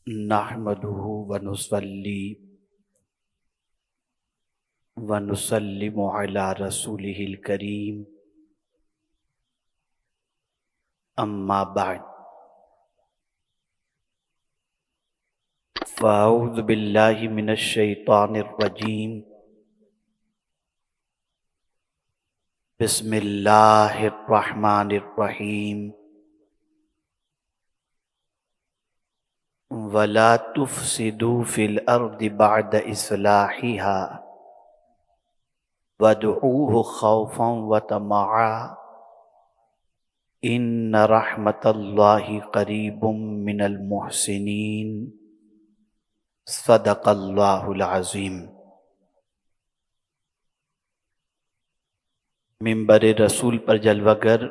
نحمدہ ونصلی ونسلم علی رسولہ الکریم اما بعد فاعوذ باللہ من الشیطان الرجیم بسم اللہ الرحمن الرحیم ولا تفسدوا فی الارض بعد اصلاحها وادعوه خوفا وطمعا ان رحمت اللہ قریب من المحسنین صدق اللہ العظیم۔ منبر رسول پر جلوہ گر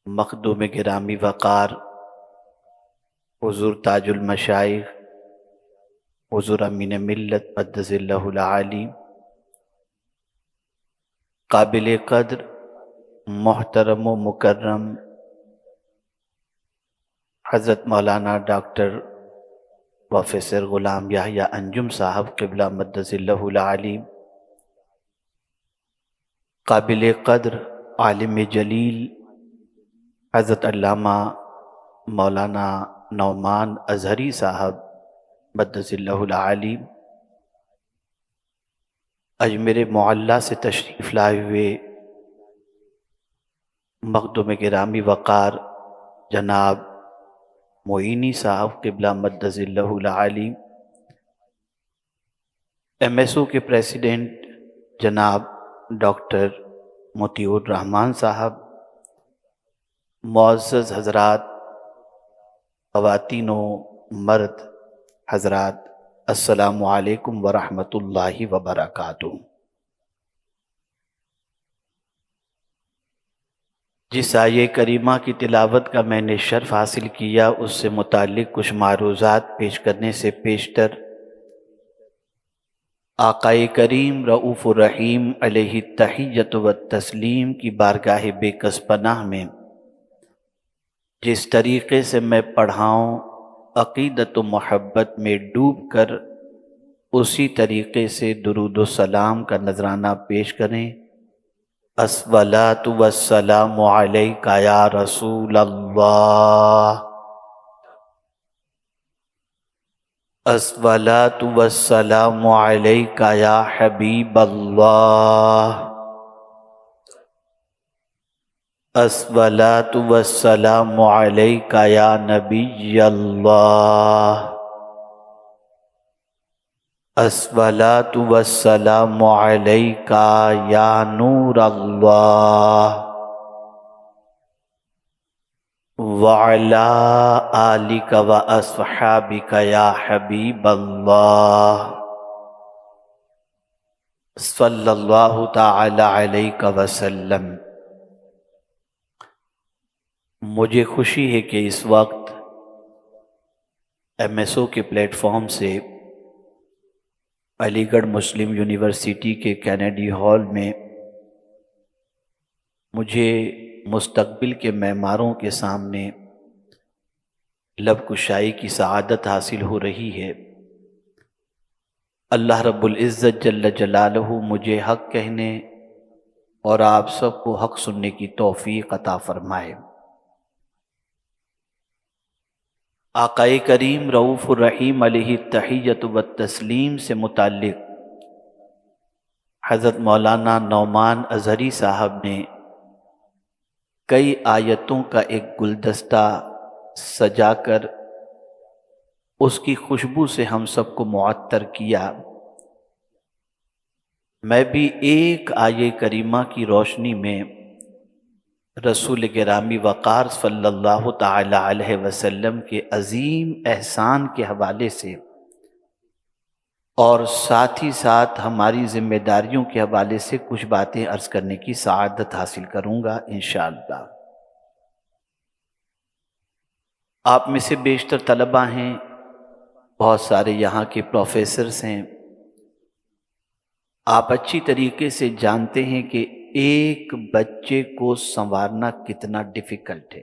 مخدوم گرامی وقار حضور تاج المشائخ حضور امین ملت قدس اللہ العالی، قابل قدر محترم و مکرم حضرت مولانا ڈاکٹر پروفیسر غلام یحییٰ انجم صاحب قبلہ مقدس اللہ العالی، قابل قدر عالم جلیل حضرت علامہ مولانا نعمان اظہری صاحب مقدس اللہ العالی، اجمیر معلیٰ سے تشریف لائے ہوئے مخدوم گرامی وقار جناب معینی صاحب قبلہ مقدس اللہ العالی، ایم ایس او کے پریزیڈنٹ جناب ڈاکٹر مطیع الرحمان صاحب، معزز حضرات، خواتین و مرد حضرات، السلام علیکم ورحمۃ اللہ وبرکاتہ۔ جس آیہ کریمہ کی تلاوت کا میں نے شرف حاصل کیا، اس سے متعلق کچھ معروضات پیش کرنے سے پیشتر آقائے کریم رؤوف الرحیم علیہ التحیۃ والتسلیم کی بارگاہ بے کس پناہ میں جس طریقے سے میں پڑھاؤں عقیدت و محبت میں ڈوب کر اسی طریقے سے درود و سلام کا نذرانہ پیش کریں۔ الصلاۃ والسلام علیک یا رسول اللہ، الصلاۃ والسلام علیک یا حبیب اللہ، الصلاۃ والسلام علیک یا نبی اللہ، الصلاۃ والسلام علیک یا نور اللہ، وعلی آلک واصحابک یا حبیب اللہ، صلی اللہ تعالی علیہ وسلم۔ مجھے خوشی ہے کہ اس وقت ایم ایس او کے پلیٹ فارم سے علی گڑھ مسلم یونیورسٹی کے کینیڈی ہال میں مجھے مستقبل کے معماروں کے سامنے لب کشائی کی سعادت حاصل ہو رہی ہے۔ اللہ رب العزت جل جلالہ مجھے حق کہنے اور آپ سب کو حق سننے کی توفیق عطا فرمائے۔ آقائے کریم رؤوف الرحیم علیہ التحیۃ والتسلیم سے متعلق حضرت مولانا نعمان اظہری صاحب نے کئی آیتوں کا ایک گلدستہ سجا کر اس کی خوشبو سے ہم سب کو معطر کیا۔ میں بھی ایک آیہ کریمہ کی روشنی میں رسول گرامی وقار صلی اللہ تعالی علیہ وسلم کے عظیم احسان کے حوالے سے اور ساتھ ہی ساتھ ہماری ذمہ داریوں کے حوالے سے کچھ باتیں عرض کرنے کی سعادت حاصل کروں گا انشاءاللہ۔ آپ میں سے بیشتر طلباء ہیں، بہت سارے یہاں کے پروفیسرز ہیں، آپ اچھی طریقے سے جانتے ہیں کہ ایک بچے کو سنوارنا کتنا ڈیفیکلٹ ہے۔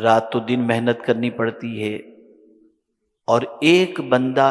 رات و دن محنت کرنی پڑتی ہے، اور ایک بندہ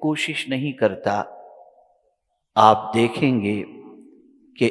کوشش نہیں کرتا۔ آپ دیکھیں گے کہ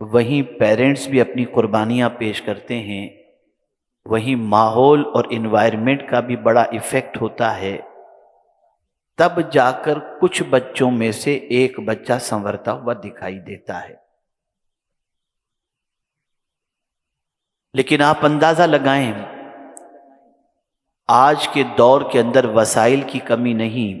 وہیں پیرنٹس بھی اپنی قربانیاں پیش کرتے ہیں، وہیں ماحول اور انوائرمنٹ کا بھی بڑا ایفیکٹ ہوتا ہے، تب جا کر کچھ بچوں میں سے ایک بچہ سنورتا ہوا دکھائی دیتا ہے۔ لیکن آپ اندازہ لگائیں، آج کے دور کے اندر وسائل کی کمی نہیں،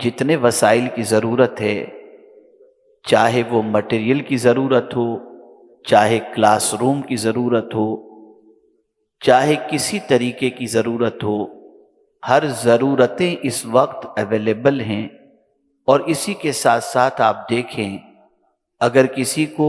جتنے وسائل کی ضرورت ہے، چاہے وہ مٹیریل کی ضرورت ہو، چاہے کلاس روم کی ضرورت ہو، چاہے کسی طریقے کی ضرورت ہو، ہر ضرورتیں اس وقت اویلیبل ہیں۔ اور اسی کے ساتھ ساتھ آپ دیکھیں، اگر کسی کو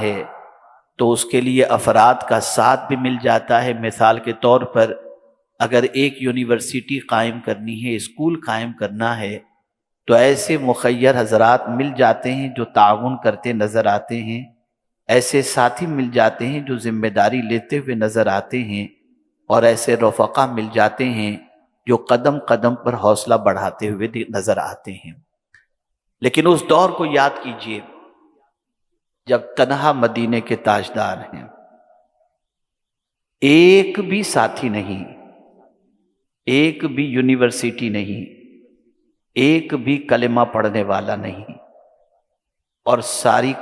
ہے تو اس کے لیے افراد کا ساتھ بھی مل جاتا ہے۔ مثال کے طور پر اگر ایک یونیورسٹی قائم کرنی ہے، اسکول قائم کرنا ہے، تو ایسے مخیر حضرات مل جاتے ہیں جو تعاون کرتے نظر آتے ہیں، ایسے ساتھی مل جاتے ہیں جو ذمہ داری لیتے ہوئے نظر آتے ہیں، اور ایسے رفقا مل جاتے ہیں جو قدم قدم پر حوصلہ بڑھاتے ہوئے نظر آتے ہیں۔ لیکن اس دور کو یاد کیجئے جب تنہا مدینے کے تاجدار ہیں، ایک بھی ساتھی نہیں، ایک بھی یونیورسٹی نہیں، ایک بھی کلمہ پڑھنے والا نہیں، اور ساری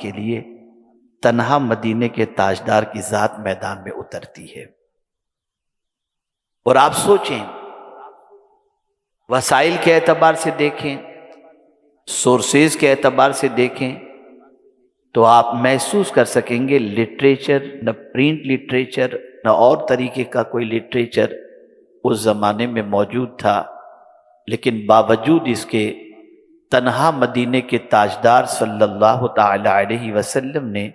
کے لیے تنہا مدینے کے تاجدار کی ذات میدان میں اترتی ہے۔ اور آپ سوچیں، وسائل کے اعتبار سے دیکھیں، سورسز کے اعتبار سے دیکھیں، تو آپ محسوس کر سکیں گے لٹریچر، نہ پرنٹ لٹریچر، نہ اور طریقے کا کوئی لٹریچر اس زمانے میں موجود تھا، لیکن باوجود اس کے تنہا مدینے کے تاجدار صلی اللہ تعالی علیہ وسلم نے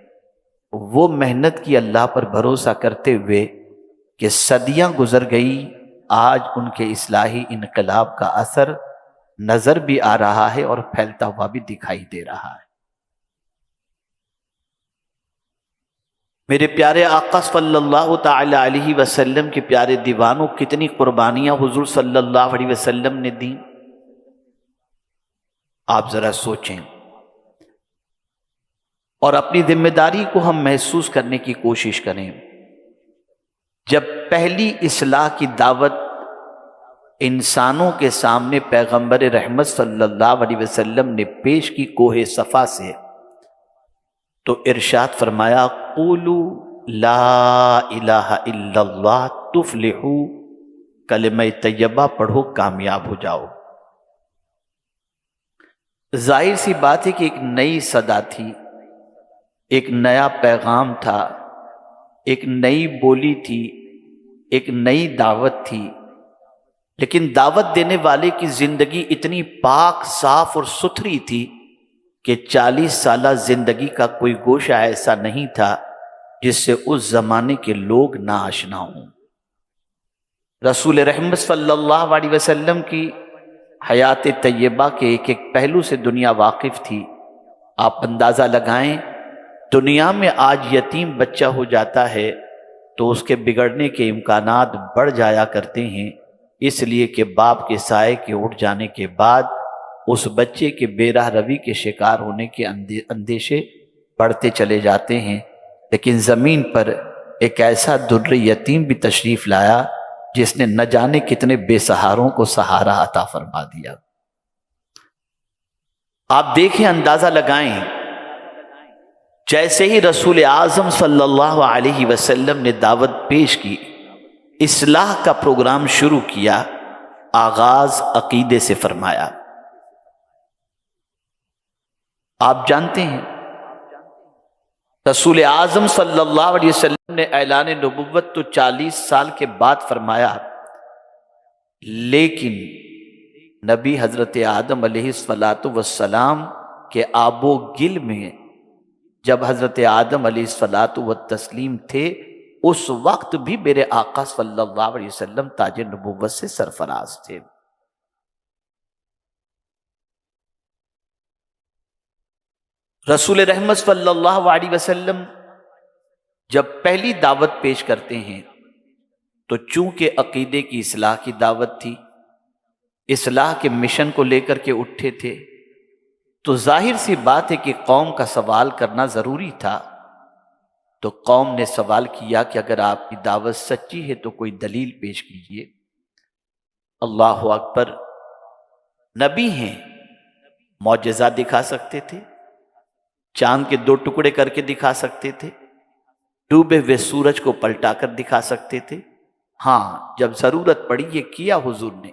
وہ محنت کی اللہ پر بھروسہ کرتے ہوئے کہ صدیاں گزر گئی، آج ان کے اصلاحی انقلاب کا اثر نظر بھی آ رہا ہے اور پھیلتا ہوا بھی دکھائی دے رہا ہے۔ میرے پیارے آقا صلی اللہ تعالی علیہ وسلم کے پیارے دیوانوں، کتنی قربانیاں حضور صلی اللہ علیہ وسلم نے دیں، آپ ذرا سوچیں، اور اپنی ذمہ داری کو ہم محسوس کرنے کی کوشش کریں۔ جب پہلی اصلاح کی دعوت انسانوں کے سامنے پیغمبر رحمت صلی اللہ علیہ وسلم نے پیش کی کوہ صفا سے، تو ارشاد فرمایا، قولوا لا الہ الا اللہ تفلحوا، کلمہ طیبہ پڑھو کامیاب ہو جاؤ۔ ظاہر سی بات ہے کہ ایک نئی صدا تھی، ایک نیا پیغام تھا، ایک نئی بولی تھی، ایک نئی دعوت تھی، لیکن دعوت دینے والے کی زندگی اتنی پاک، صاف اور ستھری تھی کہ 40 سالہ زندگی کا کوئی گوشہ ایسا نہیں تھا جس سے اس زمانے کے لوگ نہ آشنا ہوں۔ رسول رحمت صلی اللہ علیہ وسلم کی حیات طیبہ کے ایک ایک پہلو سے دنیا واقف تھی۔ آپ اندازہ لگائیں، دنیا میں آج یتیم بچہ ہو جاتا ہے تو اس کے بگڑنے کے امکانات بڑھ جایا کرتے ہیں، اس لیے کہ باپ کے سائے کے اٹھ جانے کے بعد اس بچے کے بے راہ روی کے شکار ہونے کے اندیشے بڑھتے چلے جاتے ہیں۔ لیکن زمین پر ایک ایسا در یتیم بھی تشریف لایا جس نے نہ جانے کتنے بے سہاروں کو سہارا عطا فرما دیا۔ آپ دیکھیں، اندازہ لگائیں، جیسے ہی رسول اعظم صلی اللہ علیہ وسلم نے دعوت پیش کی، اصلاح کا پروگرام شروع کیا، آغاز عقیدے سے فرمایا۔ آپ جانتے ہیں رسول اعظم صلی اللہ علیہ وسلم نے اعلان نبوت تو 40 سال کے بعد فرمایا، لیکن نبی حضرت آدم علیہ السلام کے آب و گل میں جب حضرت آدم علیہ السلام تھے، اس وقت بھی میرے آقا صلی اللہ علیہ وسلم تاج نبوت سے سرفراز تھے۔ رسول رحمت صلی اللہ علیہ وسلم جب پہلی دعوت پیش کرتے ہیں تو چونکہ عقیدے کی اصلاح کی دعوت تھی، اصلاح کے مشن کو لے کر کے اٹھے تھے، تو ظاہر سی بات ہے کہ قوم کا سوال کرنا ضروری تھا۔ تو قوم نے سوال کیا کہ اگر آپ کی دعوت سچی ہے تو کوئی دلیل پیش کیجیے۔ اللہ اکبر، نبی ہیں، معجزہ دکھا سکتے تھے، چاند کے 2 ٹکڑے کر کے دکھا سکتے تھے، ڈوبے ہوئے سورج کو پلٹا کر دکھا سکتے تھے۔ ہاں، جب ضرورت پڑی یہ کیا حضور نے،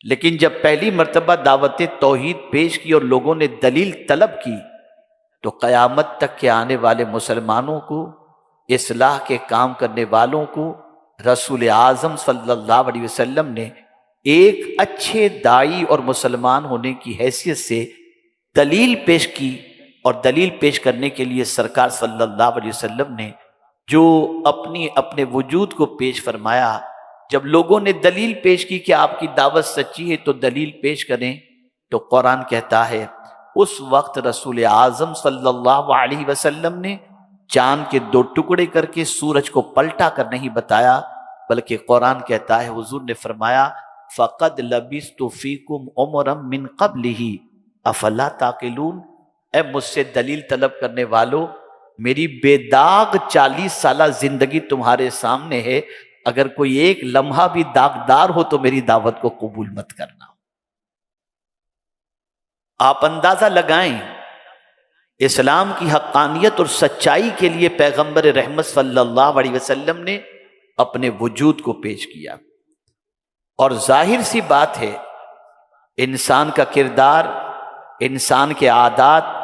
لیکن جب پہلی مرتبہ دعوت توحید پیش کی اور لوگوں نے دلیل طلب کی تو قیامت تک کے آنے والے مسلمانوں کو، اصلاح کے کام کرنے والوں کو رسول اعظم صلی اللہ علیہ وسلم نے ایک اچھے داعی اور مسلمان ہونے کی حیثیت سے دلیل پیش کی، اور دلیل پیش کرنے کے لیے سرکار صلی اللہ علیہ وسلم نے جو اپنے وجود کو پیش فرمایا۔ جب لوگوں نے دلیل پیش کی کہ آپ کی دعوت سچی ہے تو دلیل پیش کریں، تو قرآن کہتا ہے اس وقت رسول اعظم صلی اللہ علیہ وسلم نے چاند کے 2 ٹکڑے کر کے سورج کو پلٹا کر نہیں بتایا، بلکہ قرآن کہتا ہے حضور نے فرمایا فَقَدْ لَبِثْتُ فِيكُمْ عُمُرًا مِّن قَبْلِهِ أَفَلَا تَعْقِلُونَ۔ اے مجھ سے دلیل طلب کرنے والو، میری بے داغ 40 سالہ زندگی تمہارے سامنے ہے، اگر کوئی ایک لمحہ بھی داغدار ہو تو میری دعوت کو قبول مت کرنا۔ آپ اندازہ لگائیں، اسلام کی حقانیت اور سچائی کے لیے پیغمبر رحمت صلی اللہ علیہ وسلم نے اپنے وجود کو پیش کیا، اور ظاہر سی بات ہے انسان کا کردار، انسان کے عادات،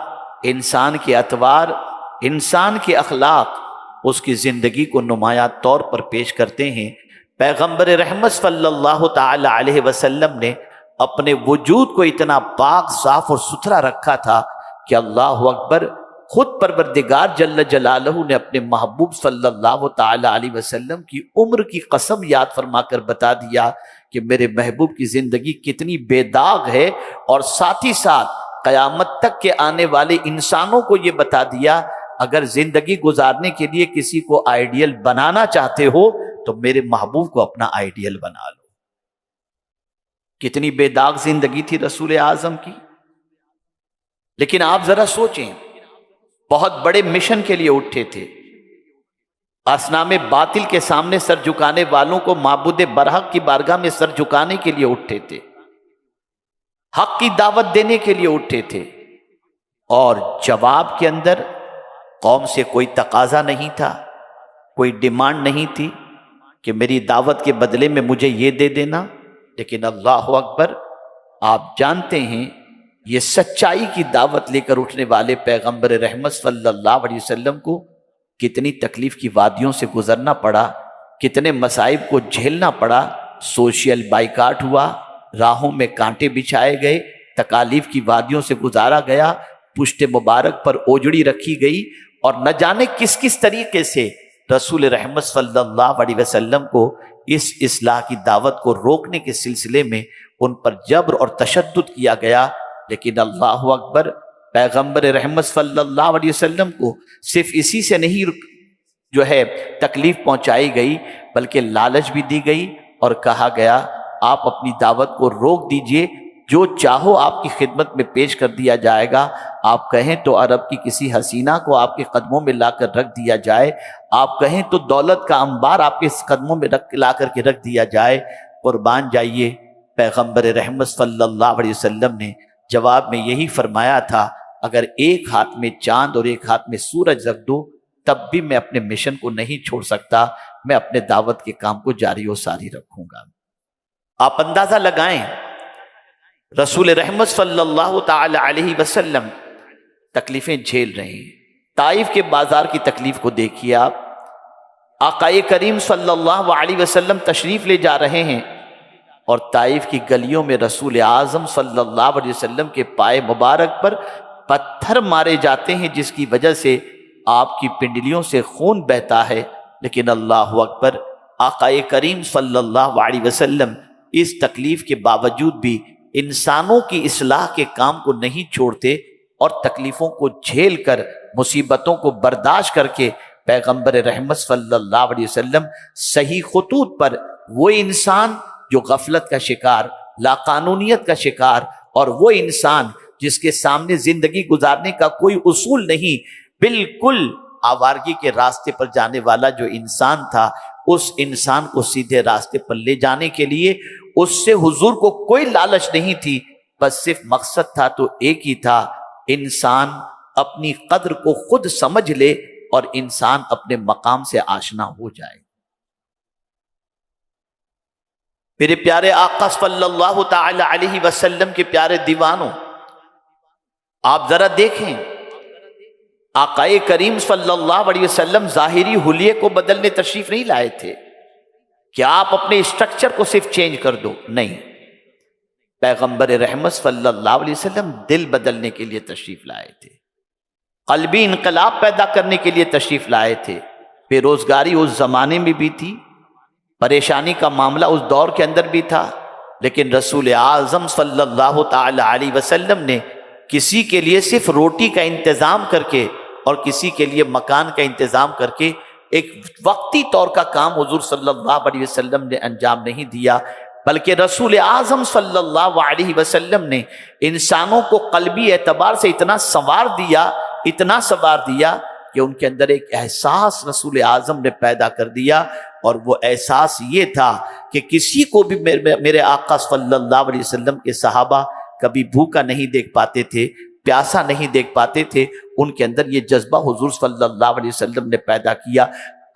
انسان کے اطوار، انسان کے اخلاق اس کی زندگی کو نمایاں طور پر پیش کرتے ہیں۔ پیغمبر رحمت صلی اللہ تعالی علیہ وسلم نے اپنے وجود کو اتنا پاک، صاف اور ستھرا رکھا تھا کہ اللہ اکبر، خود پروردگار جل جلالہ نے اپنے محبوب صلی اللہ تعالی علیہ وسلم کی عمر کی قسم یاد فرما کر بتا دیا کہ میرے محبوب کی زندگی کتنی بے داغ ہے، اور ساتھ ہی ساتھ قیامت تک کے آنے والے انسانوں کو یہ بتا دیا اگر زندگی گزارنے کے لیے کسی کو آئیڈیل بنانا چاہتے ہو تو میرے محبوب کو اپنا آئیڈیل بنا لو۔ کتنی بے داغ زندگی تھی رسول اعظم کی، لیکن آپ ذرا سوچیں، بہت بڑے مشن کے لیے اٹھے تھے، اصنام باطل کے سامنے سر جھکانے والوں کو معبود برحق کی بارگاہ میں سر جھکانے کے لیے اٹھے تھے، حق کی دعوت دینے کے لیے اٹھے تھے، اور جواب کے اندر قوم سے کوئی تقاضا نہیں تھا، کوئی ڈیمانڈ نہیں تھی کہ میری دعوت کے بدلے میں مجھے یہ دے دینا۔ لیکن اللہ اکبر، آپ جانتے ہیں یہ سچائی کی دعوت لے کر اٹھنے والے پیغمبر رحمت صلی اللہ علیہ وسلم کو کتنی تکلیف کی وادیوں سے گزرنا پڑا، کتنے مصائب کو جھیلنا پڑا، سوشل بائیکاٹ ہوا، راہوں میں کانٹے بچھائے گئے، تکالیف کی وادیوں سے گزارا گیا، پشت مبارک پر اوجڑی رکھی گئی، اور نہ جانے کس کس طریقے سے رسول رحمت صلی اللہ علیہ وسلم کو اس اصلاح کی دعوت کو روکنے کے سلسلے میں ان پر جبر اور تشدد کیا گیا۔ لیکن اللہ اکبر، پیغمبر رحمت صلی اللہ علیہ وسلم کو صرف اسی سے نہیں تکلیف پہنچائی گئی، بلکہ لالچ بھی دی گئی اور کہا گیا آپ اپنی دعوت کو روک دیجئے، جو چاہو آپ کی خدمت میں پیش کر دیا جائے گا، آپ کہیں تو عرب کی کسی حسینہ کو آپ کے قدموں میں لا کر رکھ دیا جائے، آپ کہیں تو دولت کا انبار آپ کے قدموں میں لا کر کے رکھ دیا جائے، قربان جائیے۔ پیغمبر رحمت صلی اللہ علیہ وسلم نے جواب میں یہی فرمایا تھا، اگر ایک ہاتھ میں چاند اور ایک ہاتھ میں سورج رکھ دو تب بھی میں اپنے مشن کو نہیں چھوڑ سکتا، میں اپنے دعوت کے کام کو جاری و ساری رکھوں گا۔ آپ اندازہ لگائیں، رسول رحمت صلی اللہ تعالی علیہ وسلم تکلیفیں جھیل رہے ہیں۔ طائف کے بازار کی تکلیف کو دیکھیے آپ، آقائے کریم صلی اللہ علیہ وسلم تشریف لے جا رہے ہیں، اور طائف کی گلیوں میں رسول اعظم صلی اللہ علیہ وسلم کے پائے مبارک پر پتھر مارے جاتے ہیں، جس کی وجہ سے آپ کی پنڈلیوں سے خون بہتا ہے، لیکن اللہ اکبر، آقا کریم صلی اللہ علیہ وسلم اس تکلیف کے باوجود بھی انسانوں کی اصلاح کے کام کو نہیں چھوڑتے اور تکلیفوں کو جھیل کر، مصیبتوں کو برداشت کر کے پیغمبر رحمت صلی اللہ علیہ وسلم صحیح خطوط پر وہ انسان جو غفلت کا شکار، لاقانونیت کا شکار، اور وہ انسان جس کے سامنے زندگی گزارنے کا کوئی اصول نہیں، بالکل آوارگی کے راستے پر جانے والا جو انسان تھا، اس انسان کو سیدھے راستے پر لے جانے کے لیے اس سے حضور کو کوئی لالچ نہیں تھی، بس صرف مقصد تھا تو ایک ہی تھا، انسان اپنی قدر کو خود سمجھ لے اور انسان اپنے مقام سے آشنا ہو جائے۔ میرے پیارے آقا صلی اللہ تعالی علیہ وسلم کے پیارے دیوانوں، آپ ذرا دیکھیں، آقا کریم صلی اللہ علیہ وسلم ظاہری حلیے کو بدلنے تشریف نہیں لائے تھے کہ آپ اپنے اسٹرکچر کو صرف چینج کر دو، نہیں، پیغمبر رحمت صلی اللہ علیہ وسلم دل بدلنے کے لیے تشریف لائے تھے، قلبی انقلاب پیدا کرنے کے لیے تشریف لائے تھے۔ بے روزگاری اس زمانے میں بھی تھی، پریشانی کا معاملہ اس دور کے اندر بھی تھا، لیکن رسول اعظم صلی اللہ تعالی علیہ وسلم نے کسی کے لیے صرف روٹی کا انتظام کر کے اور کسی کے لیے مکان کا انتظام کر کے ایک وقتی طور کا کام حضور صلی اللہ علیہ وسلم نے انجام نہیں دیا، بلکہ رسول اعظم صلی اللہ علیہ وسلم نے انسانوں کو قلبی اعتبار سے اتنا سنوار دیا کہ ان کے اندر ایک احساس رسول اعظم نے پیدا کر دیا، اور وہ احساس یہ تھا کہ کسی کو بھی میرے آقا صلی اللہ علیہ وسلم کے صحابہ کبھی بھوکا نہیں دیکھ پاتے تھے، پیاسا نہیں دیکھ پاتے تھے، ان کے اندر یہ جذبہ حضور صلی اللہ علیہ وسلم نے پیدا کیا۔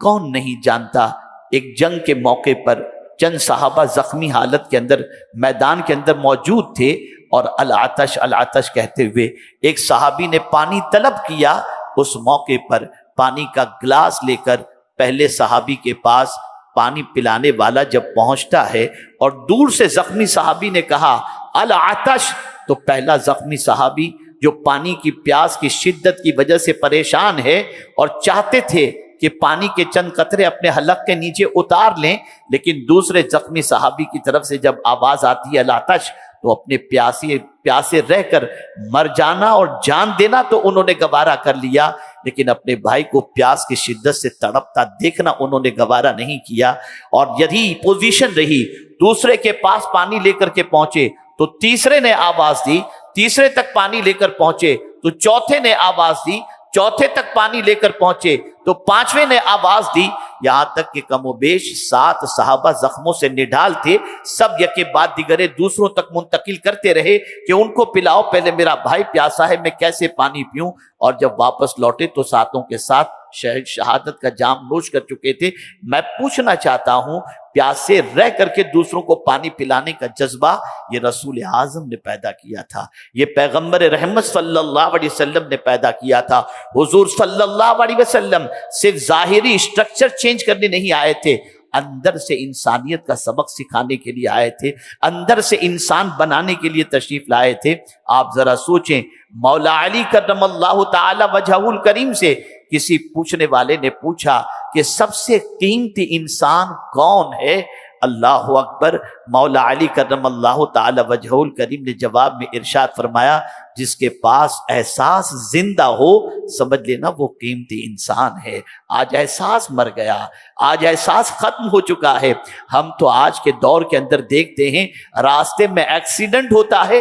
کون نہیں جانتا، ایک جنگ کے موقع پر چند صحابہ زخمی حالت کے اندر میدان کے اندر موجود تھے، اور العطش العطش کہتے ہوئے ایک صحابی نے پانی طلب کیا، اس موقع پر پانی کا گلاس لے کر پہلے صحابی کے پاس پانی پلانے والا جب پہنچتا ہے اور دور سے زخمی صحابی نے کہا العطش، تو پہلا زخمی صحابی جو پانی کی پیاس کی شدت کی وجہ سے پریشان ہے اور چاہتے تھے کہ پانی کے چند قطرے اپنے حلق کے نیچے اتار لیں، لیکن دوسرے زخمی صحابی کی طرف سے جب آواز آتی ہے العطش، تو اپنے پیاسے رہ کر مر جانا اور جان دینا تو انہوں نے گوارا کر لیا، لیکن اپنے بھائی کو پیاس کی شدت سے تڑپتا دیکھنا انہوں نے گوارا نہیں کیا۔ اور یہی پوزیشن رہی، دوسرے کے پاس پانی لے کر کے پہنچے تو تیسرے نے آواز دی، تیسرے تک پانی لے کر پہنچے تو چوتھے نے آواز دی، چوتھے تک پانی لے کر پہنچے تو پانچویں نے آواز دی، یہاں تک کہ کم و بیش 7 صحابہ زخموں سے نڈھال تھے، سب یکے بعد دیگرے دوسروں تک منتقل کرتے رہے کہ ان کو پلاؤ، پہلے میرا بھائی پیاسا ہے، میں کیسے پانی پیوں۔ اور جب واپس لوٹے تو ساتوں کے ساتھ شہادت کا جام نوش کر چکے تھے۔ میں پوچھنا چاہتا ہوں، پیاسے رہ کر کے دوسروں کو پانی پلانے کا جذبہ یہ رسول اعظم نے پیدا کیا تھا، یہ پیغمبر رحمت صلی اللہ علیہ وسلم نے پیدا کیا تھا۔ حضور صلی اللہ علیہ وسلم صرف ظاہری اسٹرکچر چینج کرنے نہیں آئے تھے، اندر سے انسانیت کا سبق سکھانے کے لیے آئے تھے، اندر سے انسان بنانے کے لیے تشریف لائے تھے۔ آپ ذرا سوچیں، مولا علی کرم اللہ تعالی وجہہ الکریم سے کسی پوچھنے والے نے پوچھا کہ سب سے قیمتی انسان کون ہے؟ اللہ اکبر، مولا علی کرم اللہ تعالی وجہہ الکریم نے جواب میں ارشاد فرمایا، جس کے پاس احساس زندہ ہو سمجھ لینا وہ قیمتی انسان ہے۔ آج احساس مر گیا، آج احساس ختم ہو چکا ہے۔ ہم تو آج کے دور کے اندر دیکھتے ہیں، راستے میں ایکسیڈنٹ ہوتا ہے،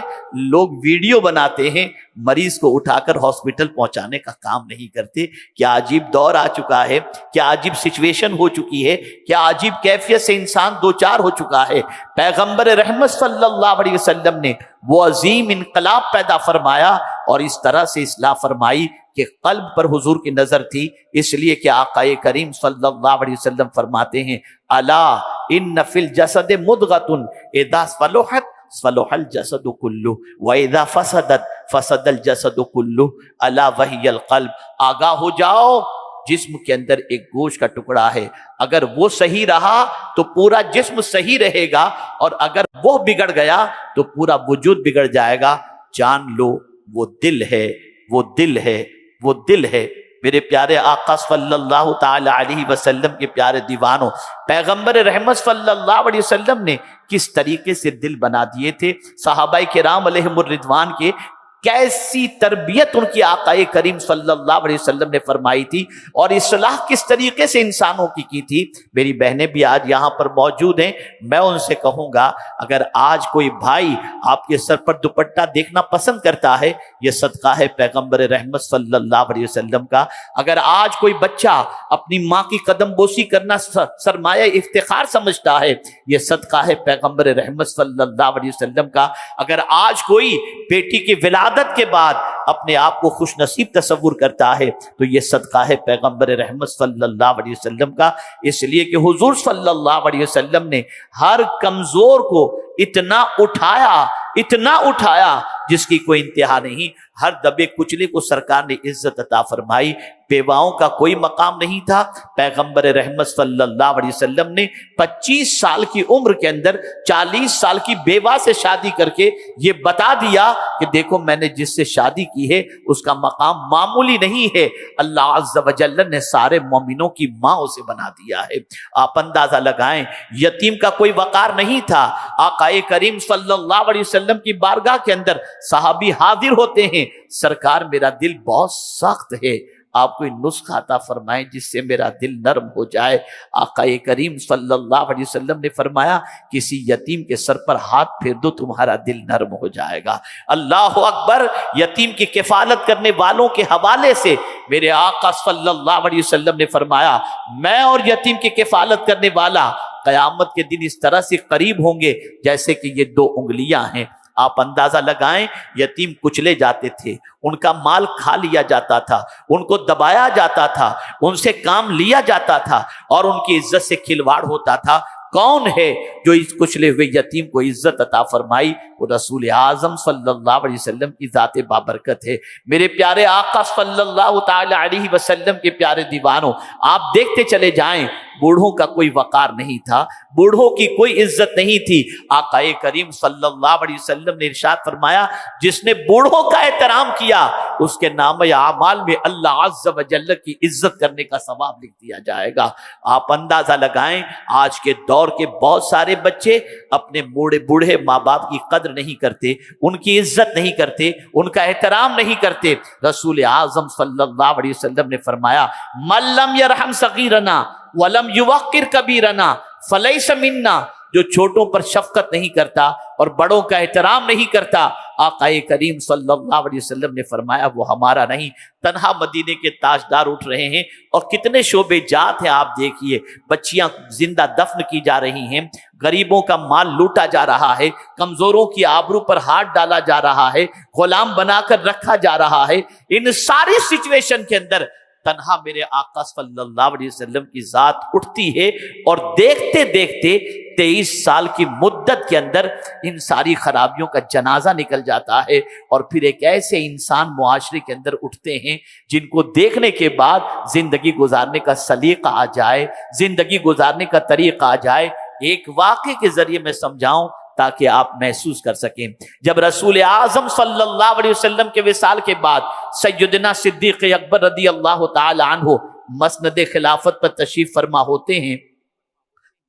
لوگ ویڈیو بناتے ہیں، مریض کو اٹھا کر ہاسپٹل پہنچانے کا کام نہیں کرتے۔ کیا عجیب دور آ چکا ہے، کیا عجیب سچویشن ہو چکی ہے، کیا عجیب کیفیت سے انسان دوچار ہو چکا ہے۔ پیغمبر رحمت صلی اللہ علیہ وسلم نے وہ عظیم انقلاب پیدا فرمایا اور اس طرح سے اصلاح فرمائی کہ قلب پر حضور کی نظر تھی، اس لیے کہ آقا کریم صلی اللہ علیہ وسلم فرماتے ہیں، الا ان فی الجسد مضغۃ اذا صلحت صلح الجسد کلہ واذا فسدت فسد الجسد کلہ الا وہی القلب۔ آگاہ ہو جاؤ، جسم کے اندر ایک گوشت کا ٹکڑا ہے، اگر وہ صحیح رہا تو پورا جسم صحیح رہے گا، اور اگر وہ بگڑ گیا تو پورا وجود بگڑ جائے گا۔ جان لو وہ دل ہے، وہ دل ہے، وہ دل ہے۔ میرے پیارے آقا صلی اللہ تعالی علیہ وسلم کے پیارے دیوانوں، پیغمبر رحمت صلی اللہ علیہ وسلم نے کس طریقے سے دل بنا دیے تھے، صحابہ کرام علیہم الرضوان کے کیسی تربیت ان کی آقا کریم صلی اللہ علیہ وسلم نے فرمائی تھی، اور اصلاح کس طریقے سے انسانوں کی تھی۔ میری بہنیں بھی آج یہاں پر موجود ہیں، میں ان سے کہوں گا اگر آج کوئی بھائی آپ کے سر پر دوپٹہ دیکھنا پسند کرتا ہے، یہ صدقہ ہے پیغمبر رحمت صلی اللہ علیہ وسلم کا۔ اگر آج کوئی بچہ اپنی ماں کی قدم بوسی کرنا سرمایہ افتخار سمجھتا ہے، یہ صدقہ ہے پیغمبر رحمت صلی اللہ علیہ وسلم کا۔ اگر آج کوئی بیٹی کی ولادت کے بعد اپنے آپ کو خوش نصیب تصور کرتا ہے، تو یہ صدقہ ہے پیغمبر رحمت صلی اللہ علیہ وسلم کا۔ اس لیے کہ حضور صلی اللہ علیہ وسلم نے ہر کمزور کو اتنا اٹھایا جس کی کوئی انتہا نہیں۔ ہر دبے کچلے کو سرکار نے عزت عطا فرمائی۔ بیواؤں کا کوئی مقام نہیں تھا، پیغمبر رحمت صلی اللہ علیہ وسلم نے 25 سال کی عمر کے اندر 40 سال کی بیوہ سے شادی کر کے یہ بتا دیا کہ دیکھو میں نے جس سے شادی کی ہے اس کا مقام معمولی نہیں ہے، اللہ عز و جل نے سارے مومنوں کی ماں اسے بنا دیا ہے۔ آپ اندازہ لگائیں، یتیم کا کوئی وقار نہیں تھا۔ آقا کریم صلی اللہ علیہ وسلم کی بارگاہ کے اندر صحابی حاضر ہوتے ہیں، سرکار میرا دل بہت سخت ہے، آپ کوئی نسخہ عطا فرمائیں جس سے میرا دل نرم ہو جائے۔ آقا کریم صلی اللہ علیہ وسلم نے فرمایا کسی یتیم کے سر پر ہاتھ پھیر دو، تمہارا دل نرم ہو جائے گا۔ اللہ اکبر۔ یتیم کی کفالت کرنے والوں کے حوالے سے میرے آقا صلی اللہ علیہ وسلم نے فرمایا میں اور یتیم کی کفالت کرنے والا قیامت کے دن اس طرح سے قریب ہوں گے جیسے کہ یہ 2 انگلیاں ہیں۔ آپ اندازہ لگائیں، یتیم کچلے جاتے تھے، ان کا مال کھا لیا جاتا تھا، ان کو دبایا جاتا تھا، ان سے کام لیا جاتا تھا اور ان کی عزت سے کھلواڑ ہوتا تھا۔ کون ہے جو اس کچلے ہوئے یتیم کو عزت عطا فرمائی؟ وہ رسول اعظم صلی اللہ علیہ وسلم کی ذات بابرکت ہے۔ میرے پیارے آقا صلی اللہ تعالی علیہ وسلم کے پیارے دیوانوں، آپ دیکھتے چلے جائیں، بوڑھوں کا کوئی وقار نہیں تھا، بوڑھوں کی کوئی عزت نہیں تھی۔ آقا کریم صلی اللہ علیہ وسلم نے ارشاد فرمایا جس نے بوڑھوں کا احترام کیا اس کے نام اعمال میں اللہ عز و جل کی عزت کرنے کا ثواب لکھ دیا جائے گا۔ آپ اندازہ لگائیں، آج کے دور کے بہت سارے بچے اپنے بوڑھے ماں باپ کی قدر نہیں کرتے، ان کی عزت نہیں کرتے، ان کا احترام نہیں کرتے۔ رسول اعظم صلی اللہ علیہ وسلم نے فرمایا من لم یرحم صغیرنا ولم یوقر کبیرنا فلیس منا، جو چھوٹوں پر شفقت نہیں کرتا اور بڑوں کا احترام نہیں کرتا، آقا کریم صلی اللہ علیہ وسلم نے فرمایا وہ ہمارا نہیں۔ تنہا مدینے کے تاجدار اٹھ رہے ہیں اور کتنے شعبے جات ہیں، آپ دیکھیے، بچیاں زندہ دفن کی جا رہی ہیں، غریبوں کا مال لوٹا جا رہا ہے، کمزوروں کی آبرو پر ہاتھ ڈالا جا رہا ہے، غلام بنا کر رکھا جا رہا ہے۔ ان ساری سچویشن کے اندر تنہا میرے آقا صلی اللہ علیہ وسلم کی ذات اٹھتی ہے اور دیکھتے دیکھتے 23 سال کی مدت کے اندر ان ساری خرابیوں کا جنازہ نکل جاتا ہے، اور پھر ایک ایسے انسان معاشرے کے اندر اٹھتے ہیں جن کو دیکھنے کے بعد زندگی گزارنے کا سلیقہ آ جائے، زندگی گزارنے کا طریقہ آ جائے۔ ایک واقعے کے ذریعے میں سمجھاؤں تاکہ آپ محسوس کر سکیں۔ جب رسول اعظم صلی اللہ علیہ وسلم کے وصال کے بعد سیدنا صدیق اکبر رضی اللہ تعالی عنہ مسند خلافت پر تشریف فرما ہوتے ہیں